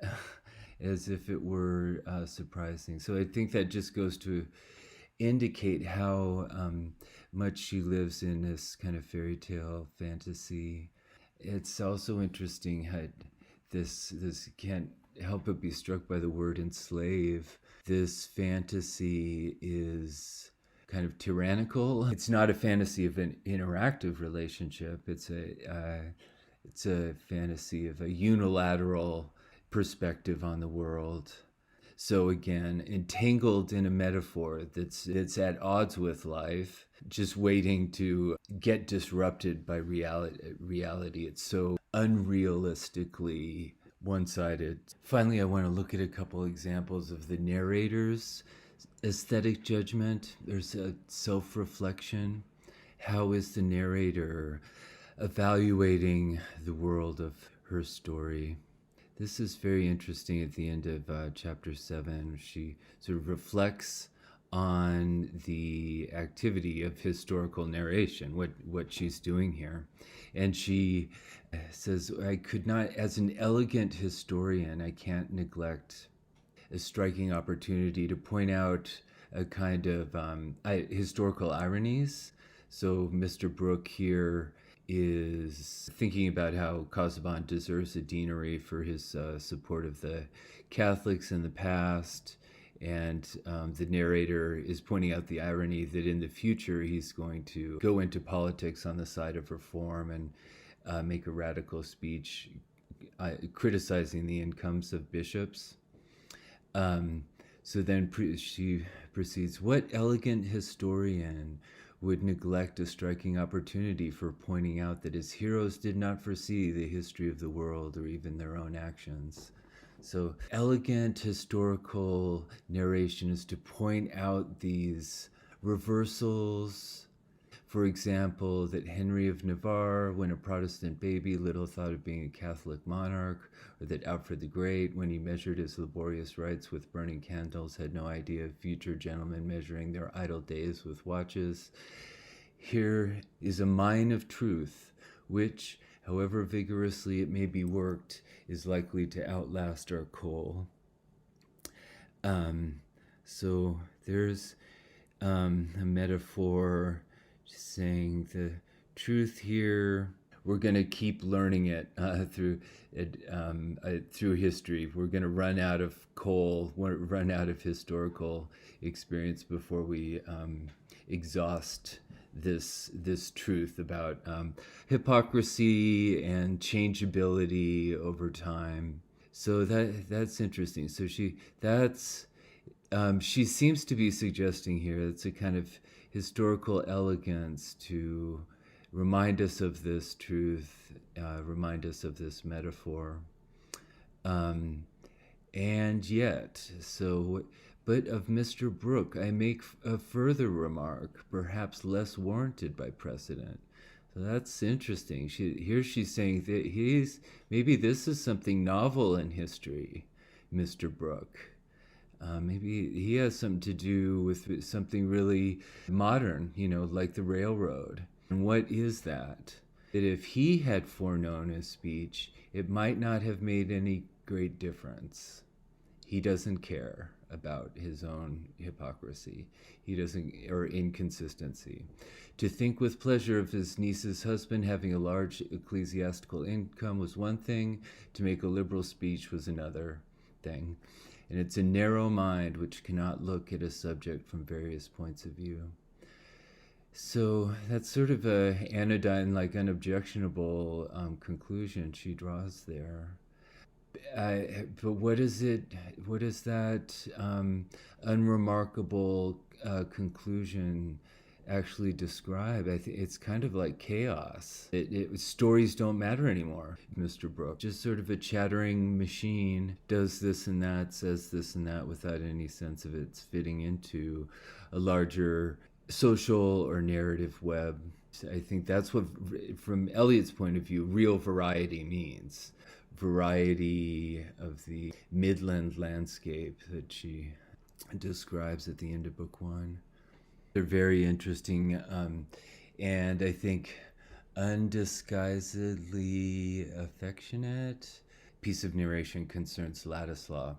as if it were surprising. So I think that just goes to indicate how much she lives in this kind of fairy tale fantasy. It's also interesting how this can't help but be struck by the word enslave. This fantasy is kind of tyrannical. It's not a fantasy of an interactive relationship. It's a fantasy of a unilateral perspective on the world. So again, entangled in a metaphor that's at odds with life, just waiting to get disrupted by reality. It's so unrealistically one-sided. Finally, I want to look at a couple examples of the narrator's aesthetic judgment. There's a self-reflection. How is the narrator evaluating the world of her story? This is very interesting at the end of chapter 7. She sort of reflects on the activity of historical narration, what she's doing here. And she says, I could not, as an elegant historian, I can't neglect a striking opportunity to point out a kind of historical ironies. So Mr. Brooke here is thinking about how Casaubon deserves a deanery for his support of the Catholics in the past. And the narrator is pointing out the irony that in the future he's going to go into politics on the side of reform and make a radical speech criticizing the incomes of bishops. So then she proceeds, what elegant historian would neglect a striking opportunity for pointing out that his heroes did not foresee the history of the world or even their own actions? So elegant historical narration is to point out these reversals. For example, that Henry of Navarre, when a Protestant baby, little thought of being a Catholic monarch, or that Alfred the Great, when he measured his laborious rites with burning candles, had no idea of future gentlemen measuring their idle days with watches. Here is a mine of truth, which, however vigorously it may be worked, is likely to outlast our coal. So there's a metaphor saying the truth here. We're going to keep learning it through history. We're going to run out of coal, run out of historical experience before we exhaust this truth about hypocrisy and changeability over time. So that's interesting. So she seems to be suggesting here it's a kind of historical elegance to remind us of this truth, remind us of this metaphor. And yet, but of Mr. Brooke, I make a further remark, perhaps less warranted by precedent. So that's interesting. Here she's saying that maybe this is something novel in history, Mr. Brooke. Maybe he has something to do with something really modern, like the railroad. And what is that? That if he had foreknown his speech, it might not have made any great difference. He doesn't care about his own hypocrisy. He doesn't, or inconsistency. To think with pleasure of his niece's husband having a large ecclesiastical income was one thing. To make a liberal speech was another thing. And it's a narrow mind which cannot look at a subject from various points of view. So that's sort of a anodyne, like unobjectionable conclusion she draws there. But what is that unremarkable conclusion actually describe? I think it's kind of like chaos. Stories don't matter anymore, Mr. Brooke. Just sort of a chattering machine, does this and that, says this and that without any sense of its fitting into a larger social or narrative web. I think that's what, from Eliot's point of view, real variety means. Variety of the midland landscape that she describes at the end of book one. They're very interesting, and I think undisguisedly affectionate piece of narration concerns Ladislaw.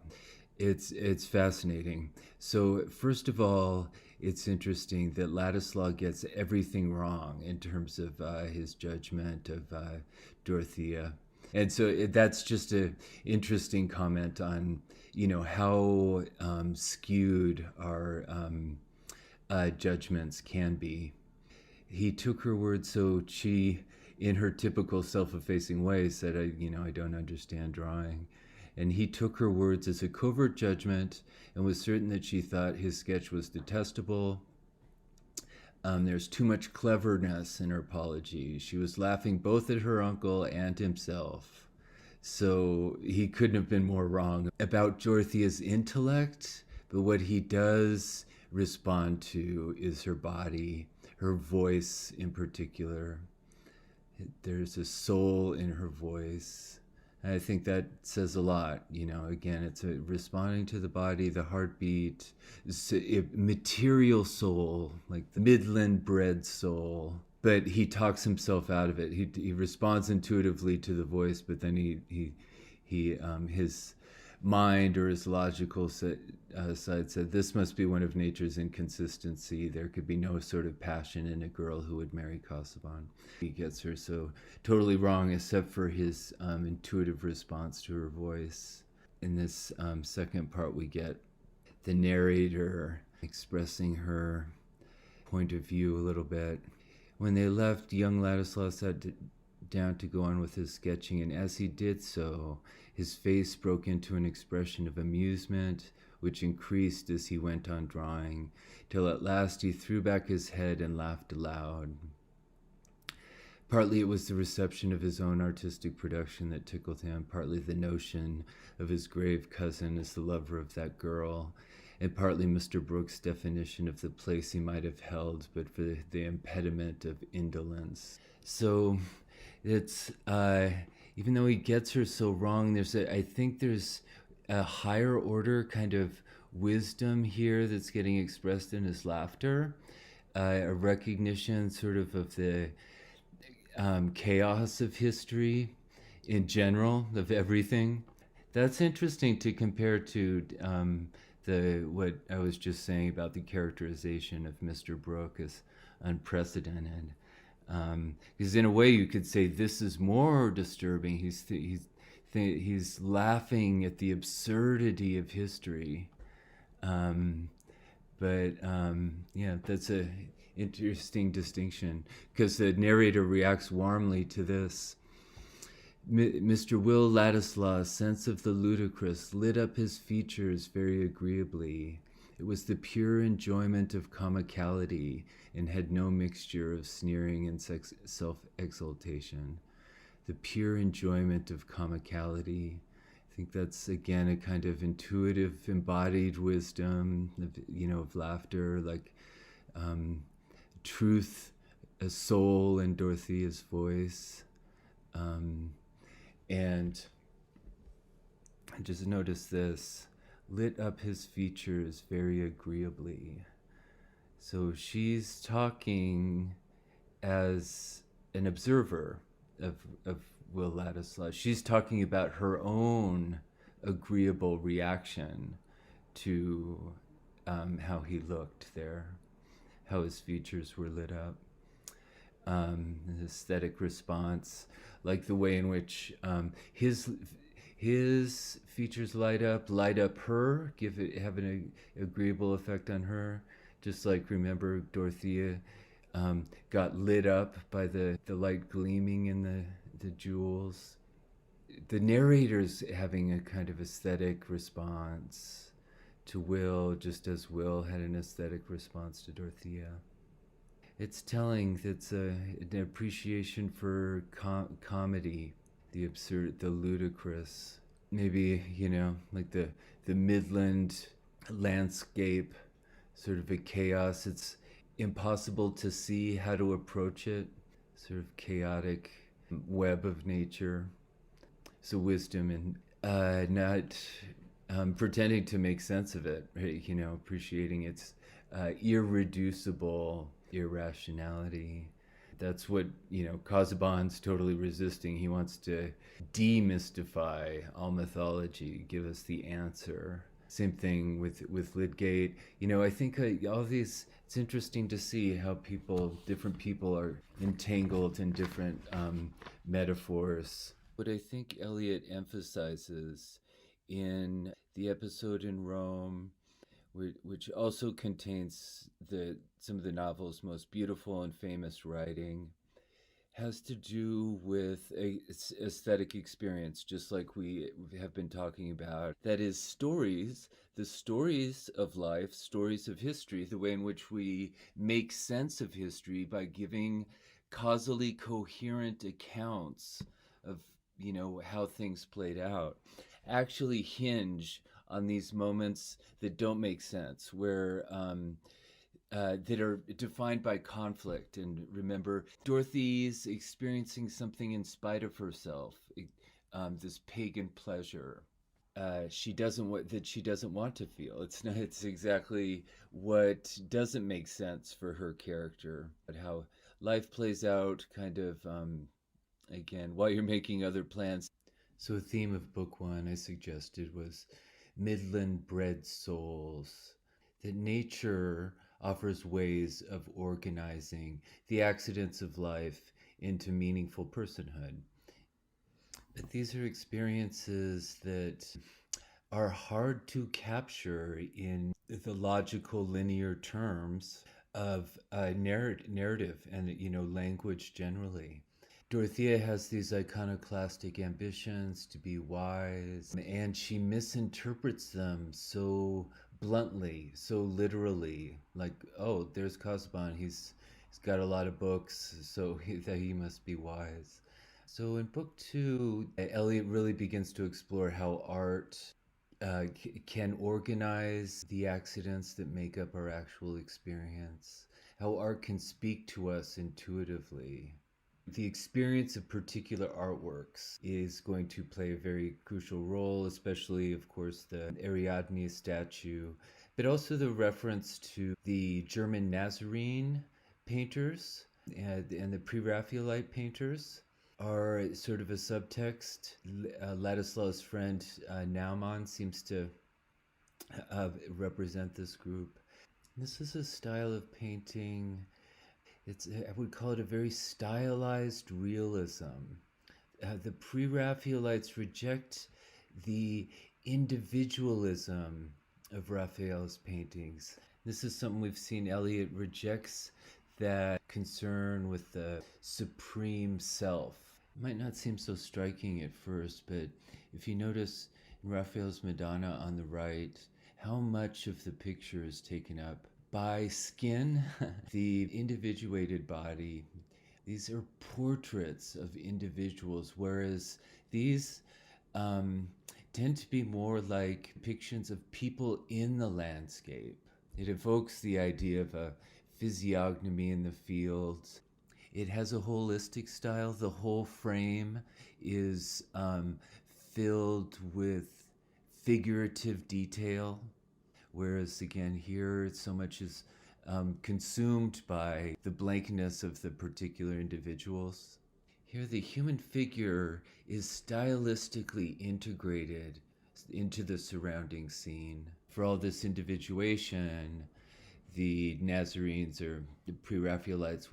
It's fascinating. So first of all, it's interesting that Ladislaw gets everything wrong in terms of his judgment of Dorothea. And so that's just an interesting comment on, how skewed our judgments can be. He took her words, so she, in her typical self-effacing way, said, I don't understand drawing. And he took her words as a covert judgment and was certain that she thought his sketch was detestable. There's too much cleverness in her apology. She was laughing both at her uncle and himself. So he couldn't have been more wrong about Dorothea's intellect, but what he does respond to is her body, her voice in particular. There's a soul in her voice. And I think that says a lot. Again, it's responding to the body, the heartbeat, material soul, like the midland-bred soul. But he talks himself out of it. He responds intuitively to the voice, but then his mind or his logical side said, this must be one of nature's inconsistency. There could be no sort of passion in a girl who would marry Casaubon. He gets her so totally wrong, except for his intuitive response to her voice. In this second part, we get the narrator expressing her point of view a little bit. When they left, young Ladislas sat down to go on with his sketching, and as he did so, his face broke into an expression of amusement, which increased as he went on drawing, till at last he threw back his head and laughed aloud. Partly it was the reception of his own artistic production that tickled him, partly the notion of his grave cousin as the lover of that girl, and partly Mr. Brooks' definition of the place he might have held, but for the impediment of indolence. So it's, even though he gets her so wrong, I think there's a higher order kind of wisdom here that's getting expressed in his laughter, a recognition sort of the chaos of history in general, of everything. That's interesting to compare to what I was just saying about the characterization of Mr. Brooke as unprecedented. Because in a way you could say this is more disturbing. He's laughing at the absurdity of history. Yeah, that's a interesting distinction, because the narrator reacts warmly to this. Mr. Will Ladislas' sense of the ludicrous lit up his features very agreeably. It was the pure enjoyment of comicality, and had no mixture of sneering and self-exaltation. The pure enjoyment of comicality. I think that's, again, a kind of intuitive, embodied wisdom, of laughter, like truth, a soul in Dorothea's voice. And I just noticed this, lit up his features very agreeably. So she's talking as an observer of Will Ladislas. She's talking about her own agreeable reaction to how he looked there, how his features were lit up. An aesthetic response, like the way in which his features light up her, have an agreeable effect on her. Just like, remember, Dorothea got lit up by the light gleaming in the jewels. The narrator's having a kind of aesthetic response to Will, just as Will had an aesthetic response to Dorothea. It's telling that's an appreciation for comedy, the absurd, the ludicrous. Maybe, like the midland landscape, sort of a chaos. It's impossible to see how to approach it, sort of chaotic web of nature. So wisdom in not pretending to make sense of it, right? Appreciating its irreducible irrationality. That's what, Casaubon's totally resisting. He wants to demystify all mythology, give us the answer. Same thing with Lydgate. I think all these, it's interesting to see how different people are entangled in different metaphors. What I think Eliot emphasizes in the episode in Rome, which also contains some of the novel's most beautiful and famous writing, has to do with a aesthetic experience, just like we have been talking about. That is stories, the stories of life, stories of history, the way in which we make sense of history by giving causally coherent accounts of, how things played out, actually hinge on these moments that don't make sense, where that are defined by conflict. And remember, Dorothy's experiencing something in spite of herself, this pagan pleasure. She doesn't want to feel. It's exactly what doesn't make sense for her character. But how life plays out, kind of again, while you're making other plans. So a theme of book one I suggested was midland-bred souls, that nature offers ways of organizing the accidents of life into meaningful personhood. But these are experiences that are hard to capture in the logical linear terms of narrative and language generally. Dorothea has these iconoclastic ambitions to be wise, and she misinterprets them so bluntly, so literally. Like, oh, there's Casaubon. He's got a lot of books, so that he must be wise. So in book two, Eliot really begins to explore how art can organize the accidents that make up our actual experience, how art can speak to us intuitively. The experience of particular artworks is going to play a very crucial role, especially, of course, the Ariadne statue, but also the reference to the German Nazarene painters and the Pre-Raphaelite painters are sort of a subtext. Ladislaus' friend Naumann seems to represent this group. This is a style of painting. I would call it a very stylized realism. The Pre-Raphaelites reject the individualism of Raphael's paintings. This is something we've seen. Eliot rejects that concern with the supreme self. It might not seem so striking at first, but if you notice in Raphael's Madonna on the right, how much of the picture is taken up by skin, the individuated body. These are portraits of individuals, whereas these tend to be more like depictions of people in the landscape. It evokes the idea of a physiognomy in the field. It has a holistic style. The whole frame is filled with figurative detail. Whereas again, here so much is consumed by the blankness of the particular individuals. Here, the human figure is stylistically integrated into the surrounding scene. For all this individuation, the Nazarenes or the Pre-Raphaelites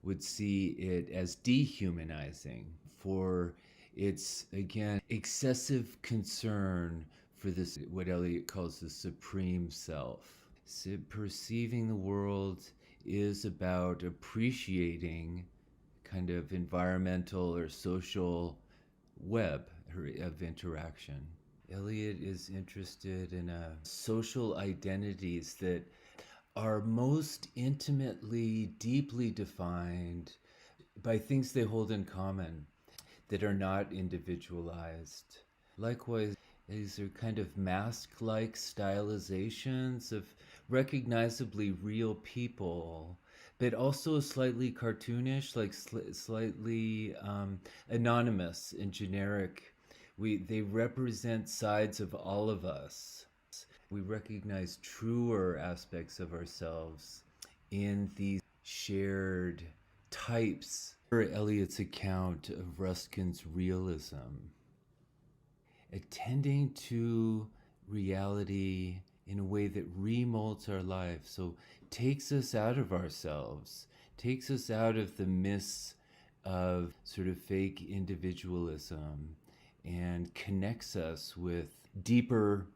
would see it as dehumanizing for its, again, excessive concern for this, what Eliot calls the supreme self. So perceiving the world is about appreciating kind of environmental or social web of interaction. Eliot is interested in social identities that are most intimately, deeply defined by things they hold in common that are not individualized. Likewise, these are kind of mask-like stylizations of recognizably real people, but also slightly cartoonish, like slightly anonymous and generic. They represent sides of all of us. We recognize truer aspects of ourselves in these shared types. Eliot's account of Ruskin's realism, attending to reality in a way that remolds our lives, so takes us out of ourselves, takes us out of the myths of sort of fake individualism, and connects us with deeper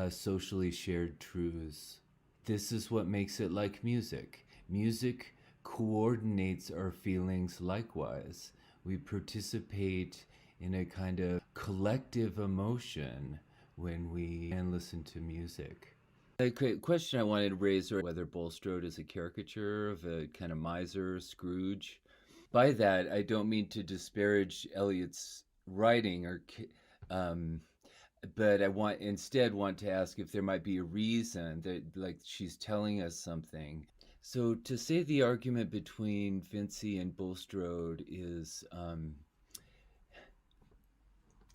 socially shared truths. This is what makes it like music. Music coordinates our feelings likewise. We participate in a kind of collective emotion when we listen to music. A question I wanted to raise are whether Bulstrode is a caricature of a kind of miser Scrooge. By that, I don't mean to disparage Eliot's writing, but I instead want to ask if there might be a reason that, like, she's telling us something. So to say the argument between Vinci and Bulstrode is an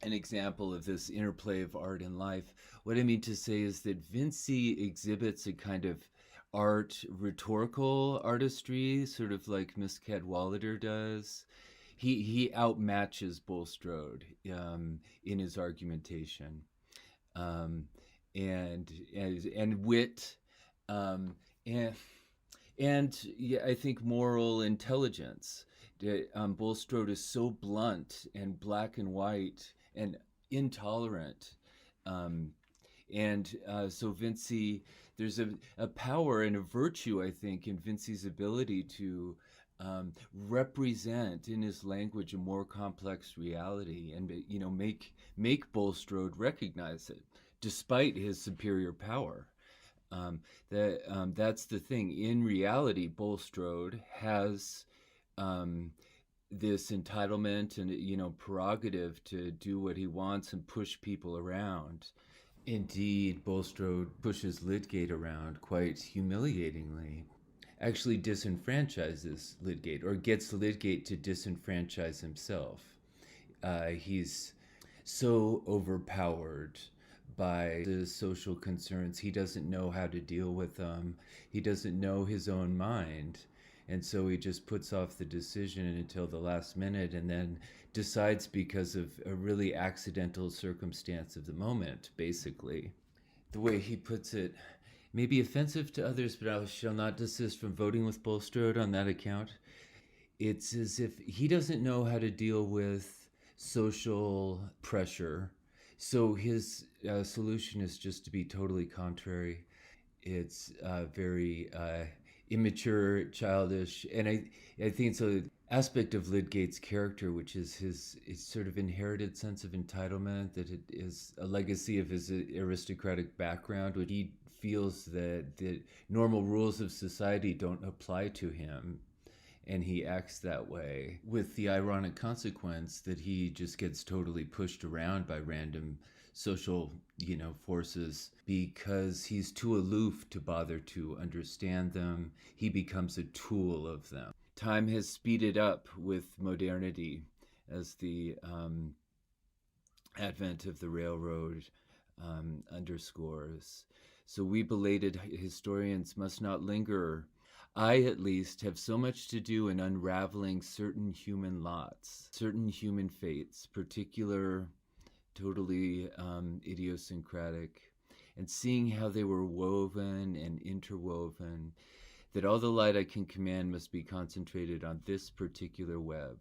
example of this interplay of art and life, what I mean to say is that Vinci exhibits a kind of rhetorical artistry, sort of like Miss Cadwallader does. he outmatches Bulstrode in his argumentation, um, and wit, and yeah, I think moral intelligence. Bulstrode is so blunt and black and white and intolerant. Um, so Vinci, there's a power and a virtue, I think, in Vinci's ability to represent in his language a more complex reality, and make Bulstrode recognize it, despite his superior power. That's the thing. In reality, Bulstrode has this entitlement and prerogative to do what he wants and push people around. Indeed, Bulstrode pushes Lydgate around quite humiliatingly. Actually disenfranchises Lydgate, or gets Lydgate to disenfranchise himself. He's so overpowered by the social concerns. He doesn't know how to deal with them. He doesn't know his own mind. And so he just puts off the decision until the last minute, and then decides because of a really accidental circumstance of the moment, basically. The way he puts it may be offensive to others, but I shall not desist from voting with Bulstrode on that account. It's as if he doesn't know how to deal with social pressure. So his solution is just to be totally contrary. It's very immature, childish, and I think it's an aspect of Lydgate's character, which is his sort of inherited sense of entitlement, that it is a legacy of his aristocratic background, which he feels that the normal rules of society don't apply to him. And he acts that way, with the ironic consequence that he just gets totally pushed around by random social, forces, because he's too aloof to bother to understand them. He becomes a tool of them. Time has speeded up with modernity as the advent of the railroad underscores. So we belated historians must not linger. I, at least, have so much to do in unraveling certain human lots, certain human fates, particular, totally idiosyncratic, and seeing how they were woven and interwoven, that all the light I can command must be concentrated on this particular web,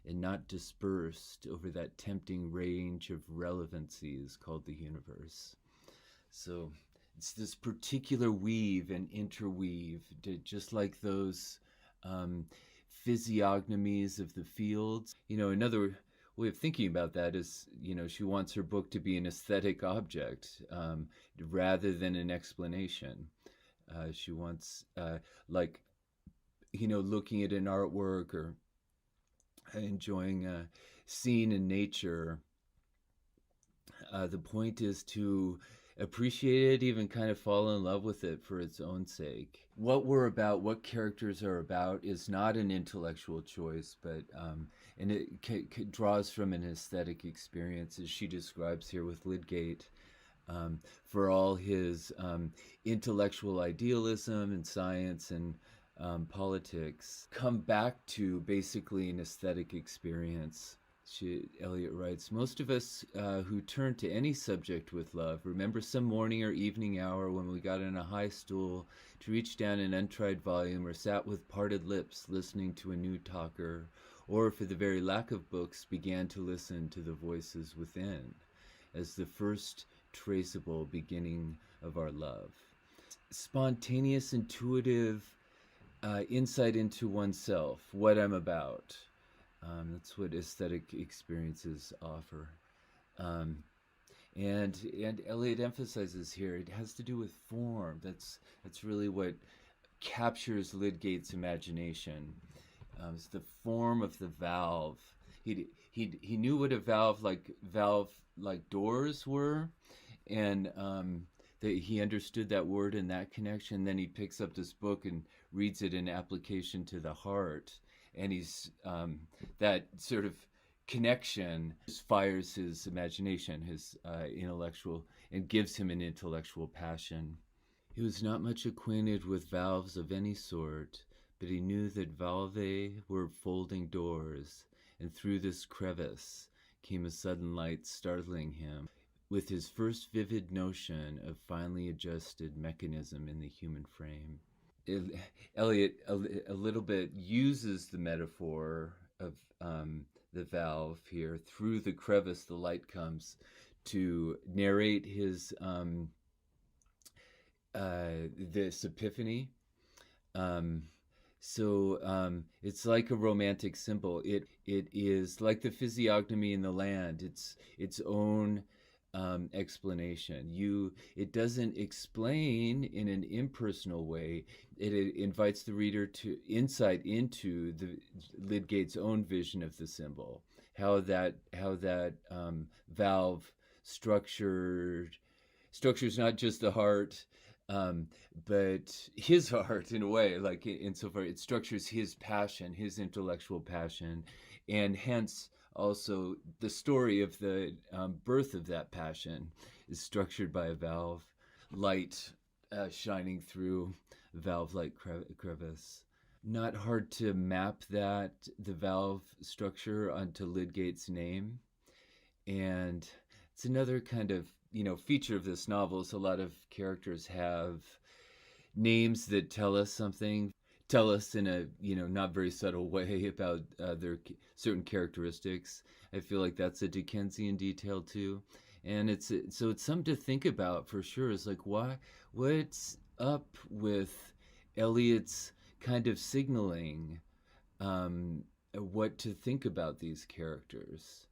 and not dispersed over that tempting range of relevancies called the universe. So it's this particular weave and interweave, just like those physiognomies of the fields. Another way of thinking about that is, she wants her book to be an aesthetic object rather than an explanation. She wants, looking at an artwork or enjoying a scene in nature. The point is to appreciate it, even kind of fall in love with it for its own sake. What we're about, what characters are about, is not an intellectual choice, but and it draws from an aesthetic experience, as she describes here with Lydgate. For all his intellectual idealism and science and politics, come back to basically an aesthetic experience. Eliot writes, most of us who turn to any subject with love remember some morning or evening hour when we got on a high stool to reach down an untried volume, or sat with parted lips listening to a new talker, or for the very lack of books began to listen to the voices within, as the first traceable beginning of our love. Spontaneous, intuitive insight into oneself, what I'm about. That's what aesthetic experiences offer. And Eliot emphasizes here, it has to do with form. That's really what captures Lydgate's imagination. It's the form of the valve. He knew what a valve like doors were, and that he understood that word and that connection. Then he picks up this book and reads it in application to the heart, and he's that sort of connection fires his imagination, his intellectual, and gives him an intellectual passion. He was not much acquainted with valves of any sort, but he knew that valvae were folding doors, and through this crevice came a sudden light, startling him with his first vivid notion of finely adjusted mechanism in the human frame. Eliot a little bit uses the metaphor of the valve here. Through the crevice, the light comes to narrate his this epiphany. It's like a romantic symbol. It is like the physiognomy in the land. It's its own explanation. It doesn't explain in an impersonal way. It invites the reader to insight into the Lydgate's own vision of the symbol, how that valve structures not just the heart, but his heart in a way, like insofar it structures his passion, his intellectual passion, and hence also the story of the birth of that passion is structured by a valve, light shining through valve-like crevice. Not hard to map the valve structure onto Lydgate's name. And it's another kind of, feature of this novel is a lot of characters have names that tell us something, tell us in a, not very subtle way about their certain characteristics. I feel like that's a Dickensian detail too. And it's something to think about for sure. It's like, what's up with Eliot's kind of signaling what to think about these characters?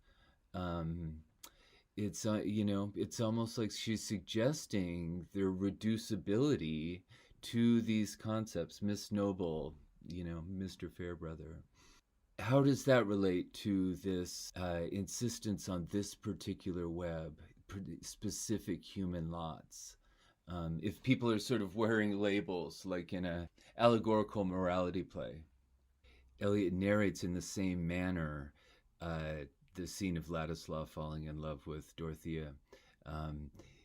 It's it's almost like she's suggesting their reducibility to these concepts. Miss Noble, Mr. Fairbrother. How does that relate to this insistence on this particular web, specific human lots? If people are sort of wearing labels, like in a allegorical morality play, Eliot narrates in the same manner the scene of Ladislaw falling in love with Dorothea.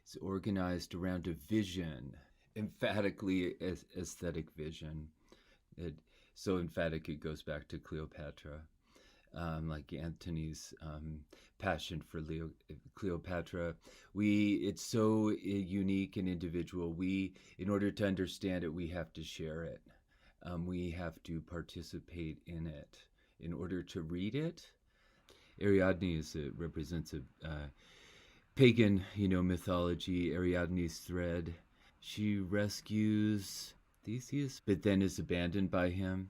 It's organized around a vision, emphatically aesthetic vision. So emphatic it goes back to Cleopatra, like Antony's passion for Cleopatra. It's so unique and individual. In order to understand it, we have to share it. We have to participate in it. In order to read it, Ariadne represents a pagan, mythology. Ariadne's thread. She rescues Theseus, but then is abandoned by him.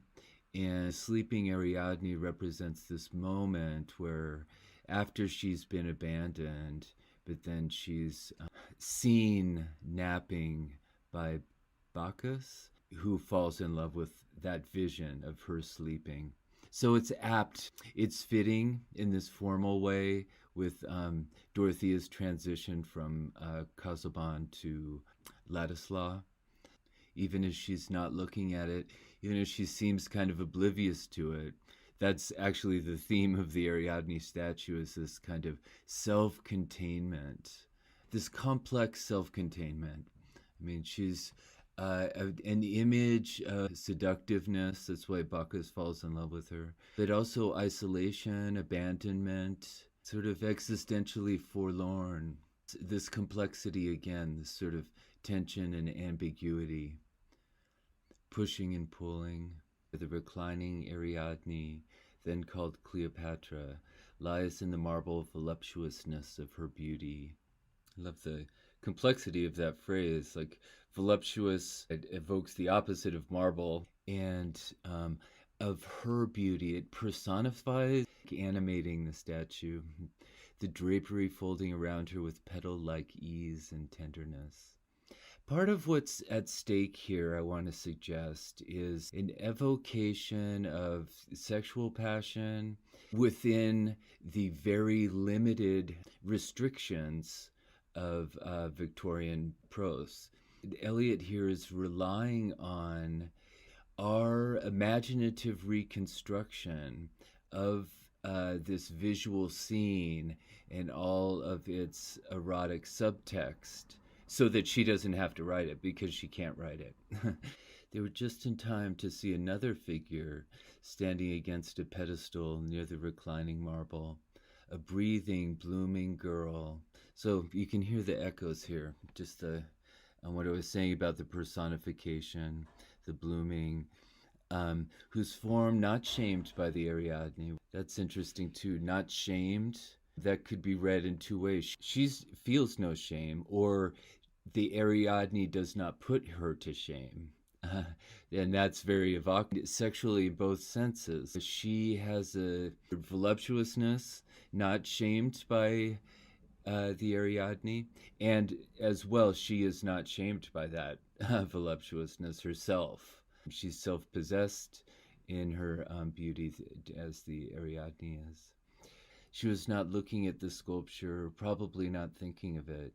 And sleeping Ariadne represents this moment where, after she's been abandoned, but then she's seen napping by Bacchus, who falls in love with that vision of her sleeping. So it's apt, it's fitting in this formal way with Dorothea's transition from Casaubon to Ladislaw. Even as she's not looking at it, even as she seems kind of oblivious to it. That's actually the theme of the Ariadne statue, is this kind of self-containment, this complex self-containment. I mean, she's an image of seductiveness. That's why Bacchus falls in love with her. But also isolation, abandonment, sort of existentially forlorn. This complexity again, this sort of tension and ambiguity. Pushing and pulling. The reclining Ariadne, then called Cleopatra, lies in the marble voluptuousness of her beauty. I love the complexity of that phrase. Like, voluptuous, it evokes the opposite of marble, and of her beauty, it personifies, animating the statue, the drapery folding around her with petal-like ease and tenderness. Part of what's at stake here, I want to suggest, is an evocation of sexual passion within the very limited restrictions of Victorian prose. Eliot here is relying on our imaginative reconstruction of this visual scene and all of its erotic subtext, so that she doesn't have to write it, because she can't write it. They were just in time to see another figure standing against a pedestal near the reclining marble, a breathing, blooming girl. So you can hear the echoes here, just what I was saying about the personification, the blooming, whose form not shamed by the Ariadne. That's interesting too, not shamed. That could be read in two ways. She feels no shame, or the Ariadne does not put her to shame. And that's very evocative, sexually in both senses. She has a voluptuousness, not shamed by the Ariadne, and as well, she is not shamed by that voluptuousness herself. She's self-possessed in her beauty as the Ariadne is. She was not looking at the sculpture, probably not thinking of it.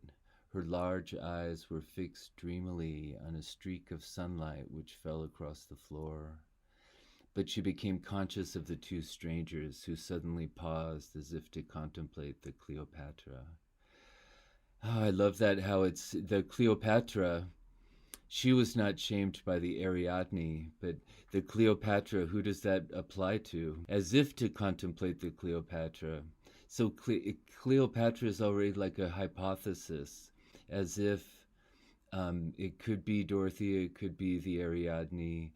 Her large eyes were fixed dreamily on a streak of sunlight which fell across the floor. But she became conscious of the two strangers who suddenly paused as if to contemplate the Cleopatra. Oh, I love that, how it's the Cleopatra. She was not shamed by the Ariadne, but the Cleopatra, who does that apply to? As if to contemplate the Cleopatra. So Cleopatra is already like a hypothesis, as if it could be Dorothea, it could be the Ariadne.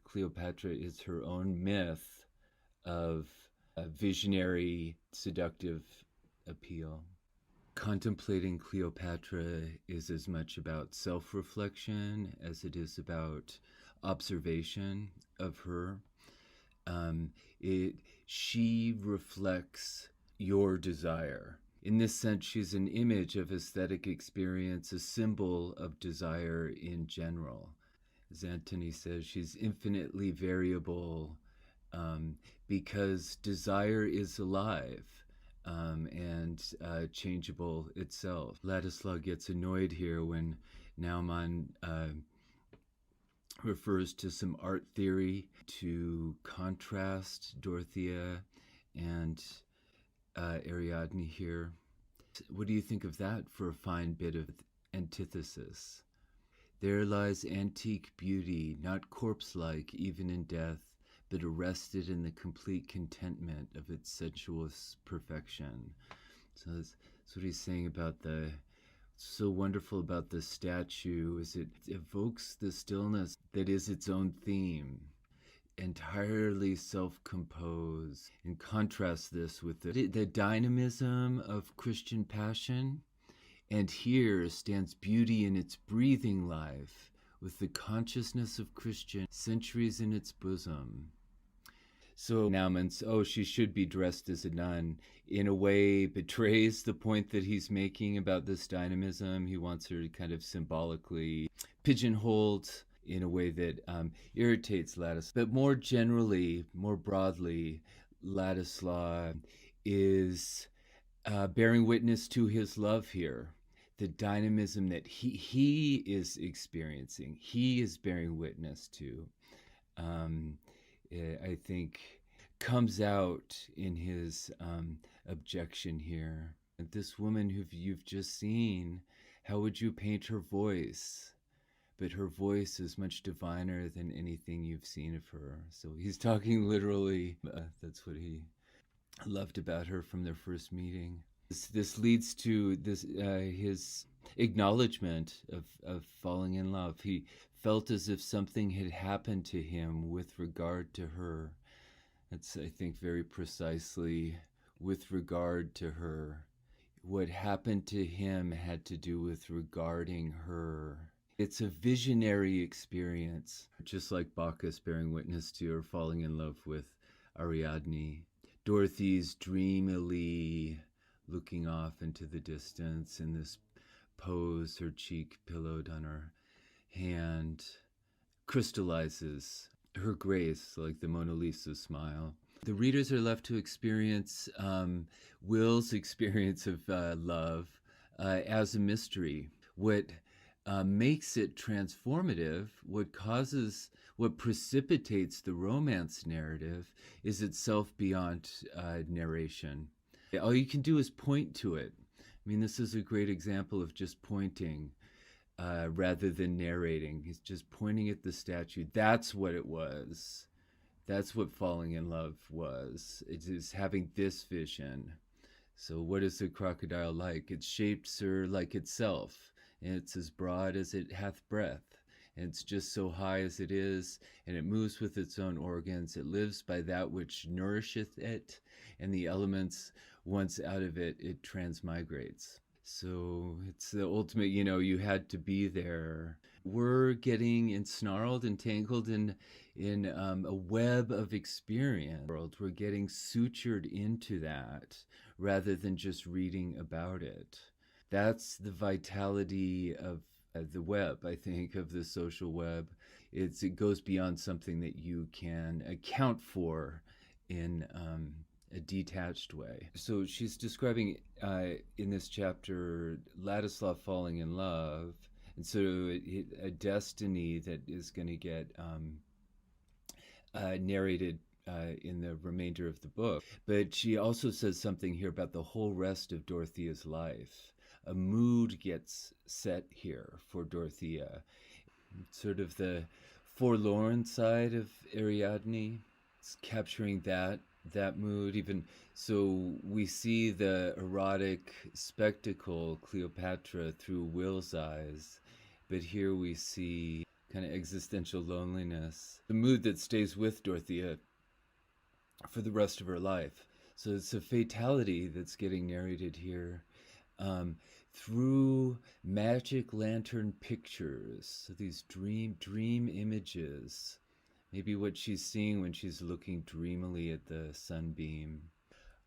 Cleopatra is her own myth of a visionary, seductive appeal. Contemplating Cleopatra is as much about self-reflection as it is about observation of her. She reflects your desire. In this sense, she's an image of aesthetic experience, a symbol of desire in general. As Antony says, she's infinitely variable because desire is alive. And changeable itself. Ladislaw gets annoyed here when Naumann refers to some art theory to contrast Dorothea and Ariadne here. What do you think of that for a fine bit of antithesis? There lies antique beauty, not corpse-like even in death, but arrested in the complete contentment of its sensuous perfection. So that's what he's saying about so wonderful about the statue is it evokes the stillness that is its own theme, entirely self-composed, and contrast this with the dynamism of Christian passion. And here stands beauty in its breathing life, with the consciousness of Christian centuries in its bosom. So Naumann's, she should be dressed as a nun, in a way betrays the point that he's making about this dynamism. He wants her to kind of symbolically pigeonholed in a way that irritates Ladislaw. But more generally, more broadly, Ladislaw is bearing witness to his love here. The dynamism that he is experiencing, he is bearing witness to. I think comes out in his objection here. And this woman who you've just seen, how would you paint her voice? But her voice is much diviner than anything you've seen of her. So he's talking literally. That's what he loved about her from their first meeting. This leads to his acknowledgement of falling in love. He felt as if something had happened to him with regard to her. That's, I think, very precisely with regard to her. What happened to him had to do with regarding her. It's a visionary experience, just like Bacchus bearing witness to or falling in love with Ariadne. Dorothy's dreamily looking off into the distance in this pose, her cheek pillowed on her hand, crystallizes her grace like the Mona Lisa smile. The readers are left to experience Will's experience of love as a mystery. What makes it transformative, what precipitates the romance narrative is itself beyond narration. All you can do is point to it. I mean, this is a great example of just pointing. rather than narrating. He's just pointing at the statue. That's what it was. That's what falling in love was. It is having this vision. So what is the crocodile like? It's shaped, sir, like itself, and it's as broad as it hath breadth, and it's just so high as it is, and it moves with its own organs. It lives by that which nourisheth it, and the elements, once out of it, it transmigrates. So it's the ultimate, you had to be there. We're getting ensnarled and tangled in a web of experience. We're getting sutured into that rather than just reading about it. That's the vitality of the web, I think, of the social web. It goes beyond something that you can account for in a detached way. So she's describing in this chapter Ladislav falling in love, and so a destiny that is going to get narrated in the remainder of the book. But she also says something here about the whole rest of Dorothea's life. A mood gets set here for Dorothea, sort of the forlorn side of Ariadne. It's capturing that mood. Even so, we see the erotic spectacle Cleopatra through Will's eyes, but here we see kind of existential loneliness, the mood that stays with Dorothea for the rest of her life. So it's a fatality that's getting narrated here through magic lantern pictures. So these dream images. Maybe what she's seeing when she's looking dreamily at the sunbeam.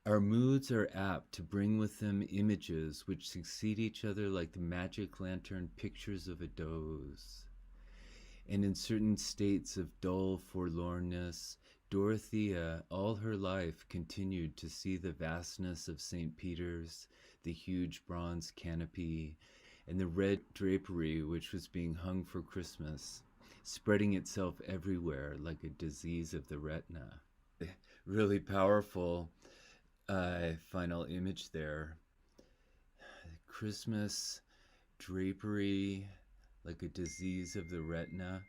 Our moods are apt to bring with them images which succeed each other like the magic lantern pictures of a doze. And in certain states of dull forlornness, Dorothea all her life continued to see the vastness of St. Peter's, the huge bronze canopy, and the red drapery which was being hung for Christmas, spreading itself everywhere like a disease of the retina. Really powerful final image there. Christmas drapery like a disease of the retina.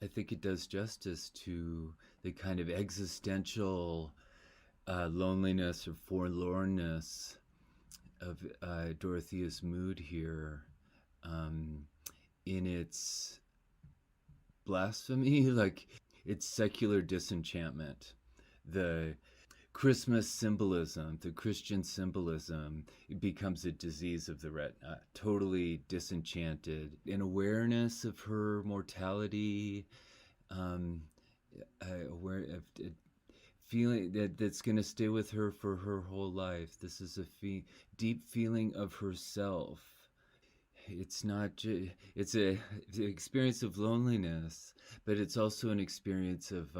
I think it does justice to the kind of existential loneliness or forlornness of Dorothea's mood here, in its blasphemy, like its secular disenchantment. The Christmas symbolism, the Christian symbolism, it becomes a disease of the retina, totally disenchanted. An awareness of her mortality, aware of feeling that's going to stay with her for her whole life. This is a deep feeling of herself. It's not it's the experience of loneliness, but it's also an experience of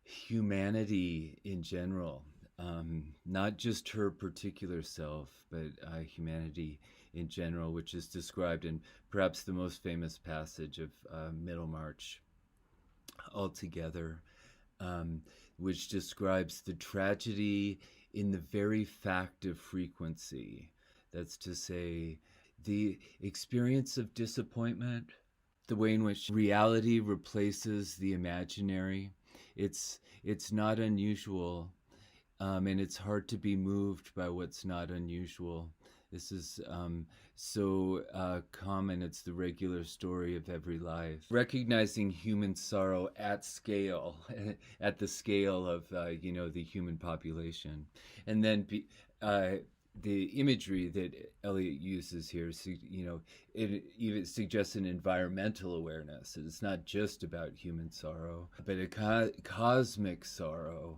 humanity in general, not just her particular self, but humanity in general, which is described in perhaps the most famous passage of Middlemarch altogether, which describes the tragedy in the very fact of frequency. That's to say, the experience of disappointment, the way in which reality replaces the imaginary. It's not unusual, and it's hard to be moved by what's not unusual. This is so common. It's the regular story of every life. Recognizing human sorrow at scale, at the scale of the human population, and then the imagery that Eliot uses here, it even suggests an environmental awareness. It's not just about human sorrow, but a cosmic sorrow,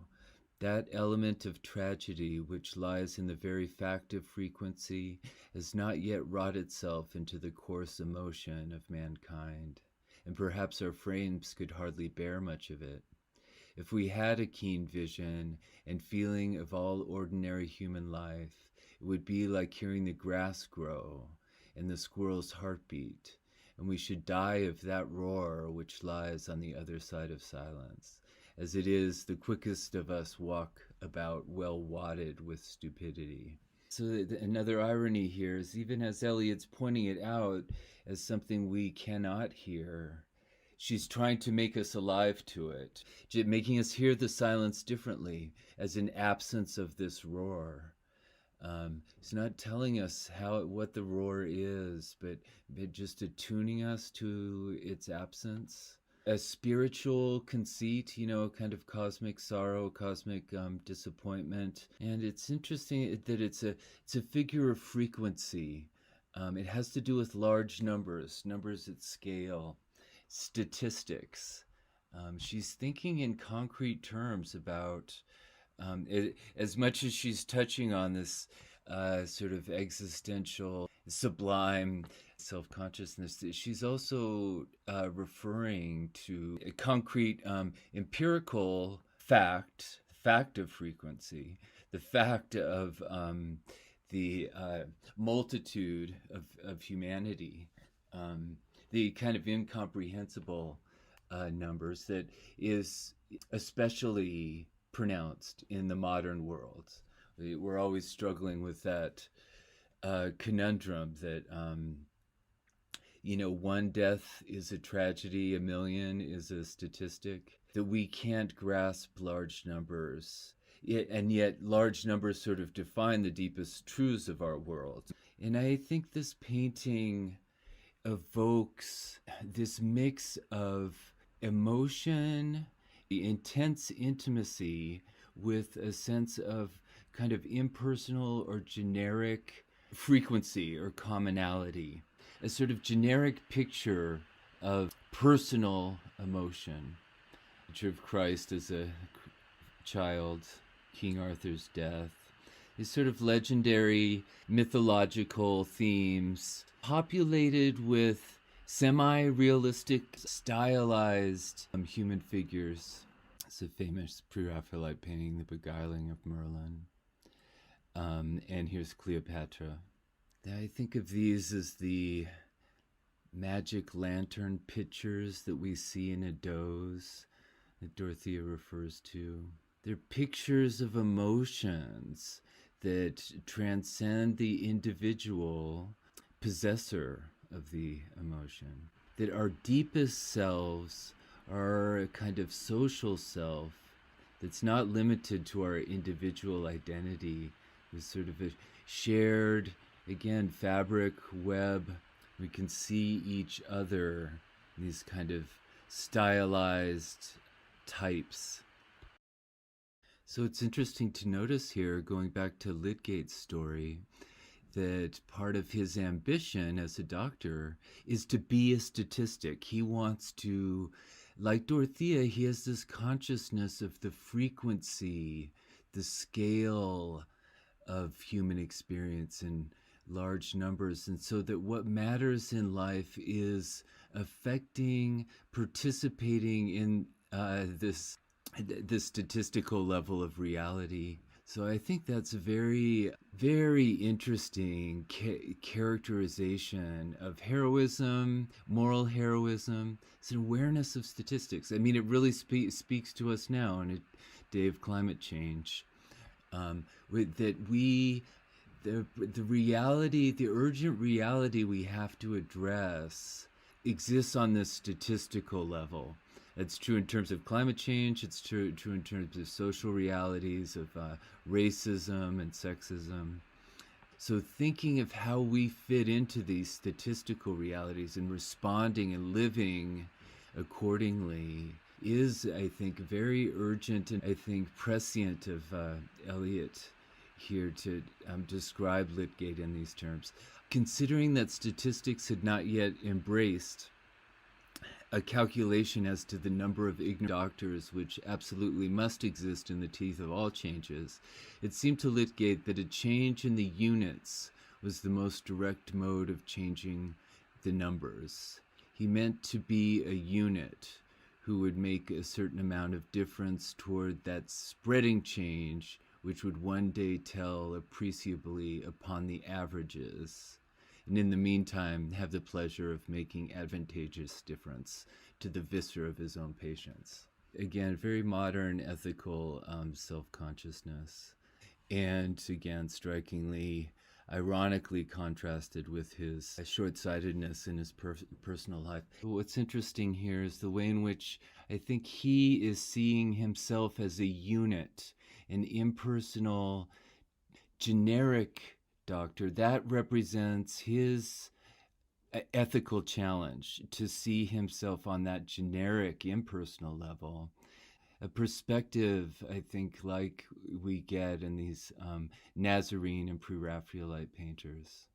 that element of tragedy which lies in the very fact of frequency has not yet wrought itself into the coarse emotion of mankind, and perhaps our frames could hardly bear much of it. If we had a keen vision and feeling of all ordinary human life, it would be like hearing the grass grow and the squirrel's heartbeat, and we should die of that roar which lies on the other side of silence. As it is, the quickest of us walk about well wadded with stupidity. So another irony here is, even as Eliot's pointing it out as something we cannot hear, she's trying to make us alive to it, making us hear the silence differently, as an absence of this roar. It's not telling us what the roar is, but just attuning us to its absence. A spiritual conceit, a kind of cosmic sorrow, cosmic disappointment. And it's interesting that it's a figure of frequency. It has to do with large numbers at scale, statistics. She's thinking in concrete terms about, as much as she's touching on this sort of existential, sublime self-consciousness, she's also referring to a concrete empirical fact of frequency, the fact of the multitude of humanity, the kind of incomprehensible numbers that is especially pronounced in the modern world. We're always struggling with that conundrum that, one death is a tragedy, a million is a statistic, that we can't grasp large numbers. And yet large numbers sort of define the deepest truths of our world. And I think this painting evokes this mix of emotion, intense intimacy, with a sense of kind of impersonal or generic frequency or commonality, a sort of generic picture of personal emotion. The picture of Christ as a child, King Arthur's death, these sort of legendary mythological themes populated with semi-realistic, stylized human figures. It's a famous Pre-Raphaelite painting, The Beguiling of Merlin. And here's Cleopatra. I think of these as the magic lantern pictures that we see in a doze that Dorothea refers to. They're pictures of emotions that transcend the individual possessor of the emotion. That our deepest selves are a kind of social self that's not limited to our individual identity. It's sort of a shared, again, fabric, web. We can see each other, these kind of stylized types. So it's interesting to notice here, going back to Lydgate's story, that part of his ambition as a doctor is to be a statistic. He wants to, like Dorothea, he has this consciousness of the frequency, the scale of human experience in large numbers. And so that what matters in life is affecting, participating in this statistical level of reality. So I think that's a very, very interesting characterization of heroism, moral heroism. It's an awareness of statistics. I mean, it really speaks to us now in a day of climate change. That the reality, the urgent reality we have to address exists on this statistical level. It's true in terms of climate change. It's true in terms of social realities of racism and sexism. So thinking of how we fit into these statistical realities and responding and living accordingly is, I think, very urgent and I think prescient of Eliot here to describe Lydgate in these terms. Considering that statistics had not yet embraced a calculation as to the number of ignorant doctors which absolutely must exist in the teeth of all changes, it seemed to Lydgate that a change in the units was the most direct mode of changing the numbers. He meant to be a unit who would make a certain amount of difference toward that spreading change which would one day tell appreciably upon the averages, and in the meantime have the pleasure of making advantageous difference to the viscera of his own patients. Again, very modern ethical self-consciousness. and again, strikingly, ironically contrasted with his short-sightedness in his personal life. What's interesting here is the way in which I think he is seeing himself as a unit, an impersonal, generic doctor. That represents his ethical challenge, to see himself on that generic, impersonal level. A perspective, I think, like we get in these Nazarene and Pre-Raphaelite painters.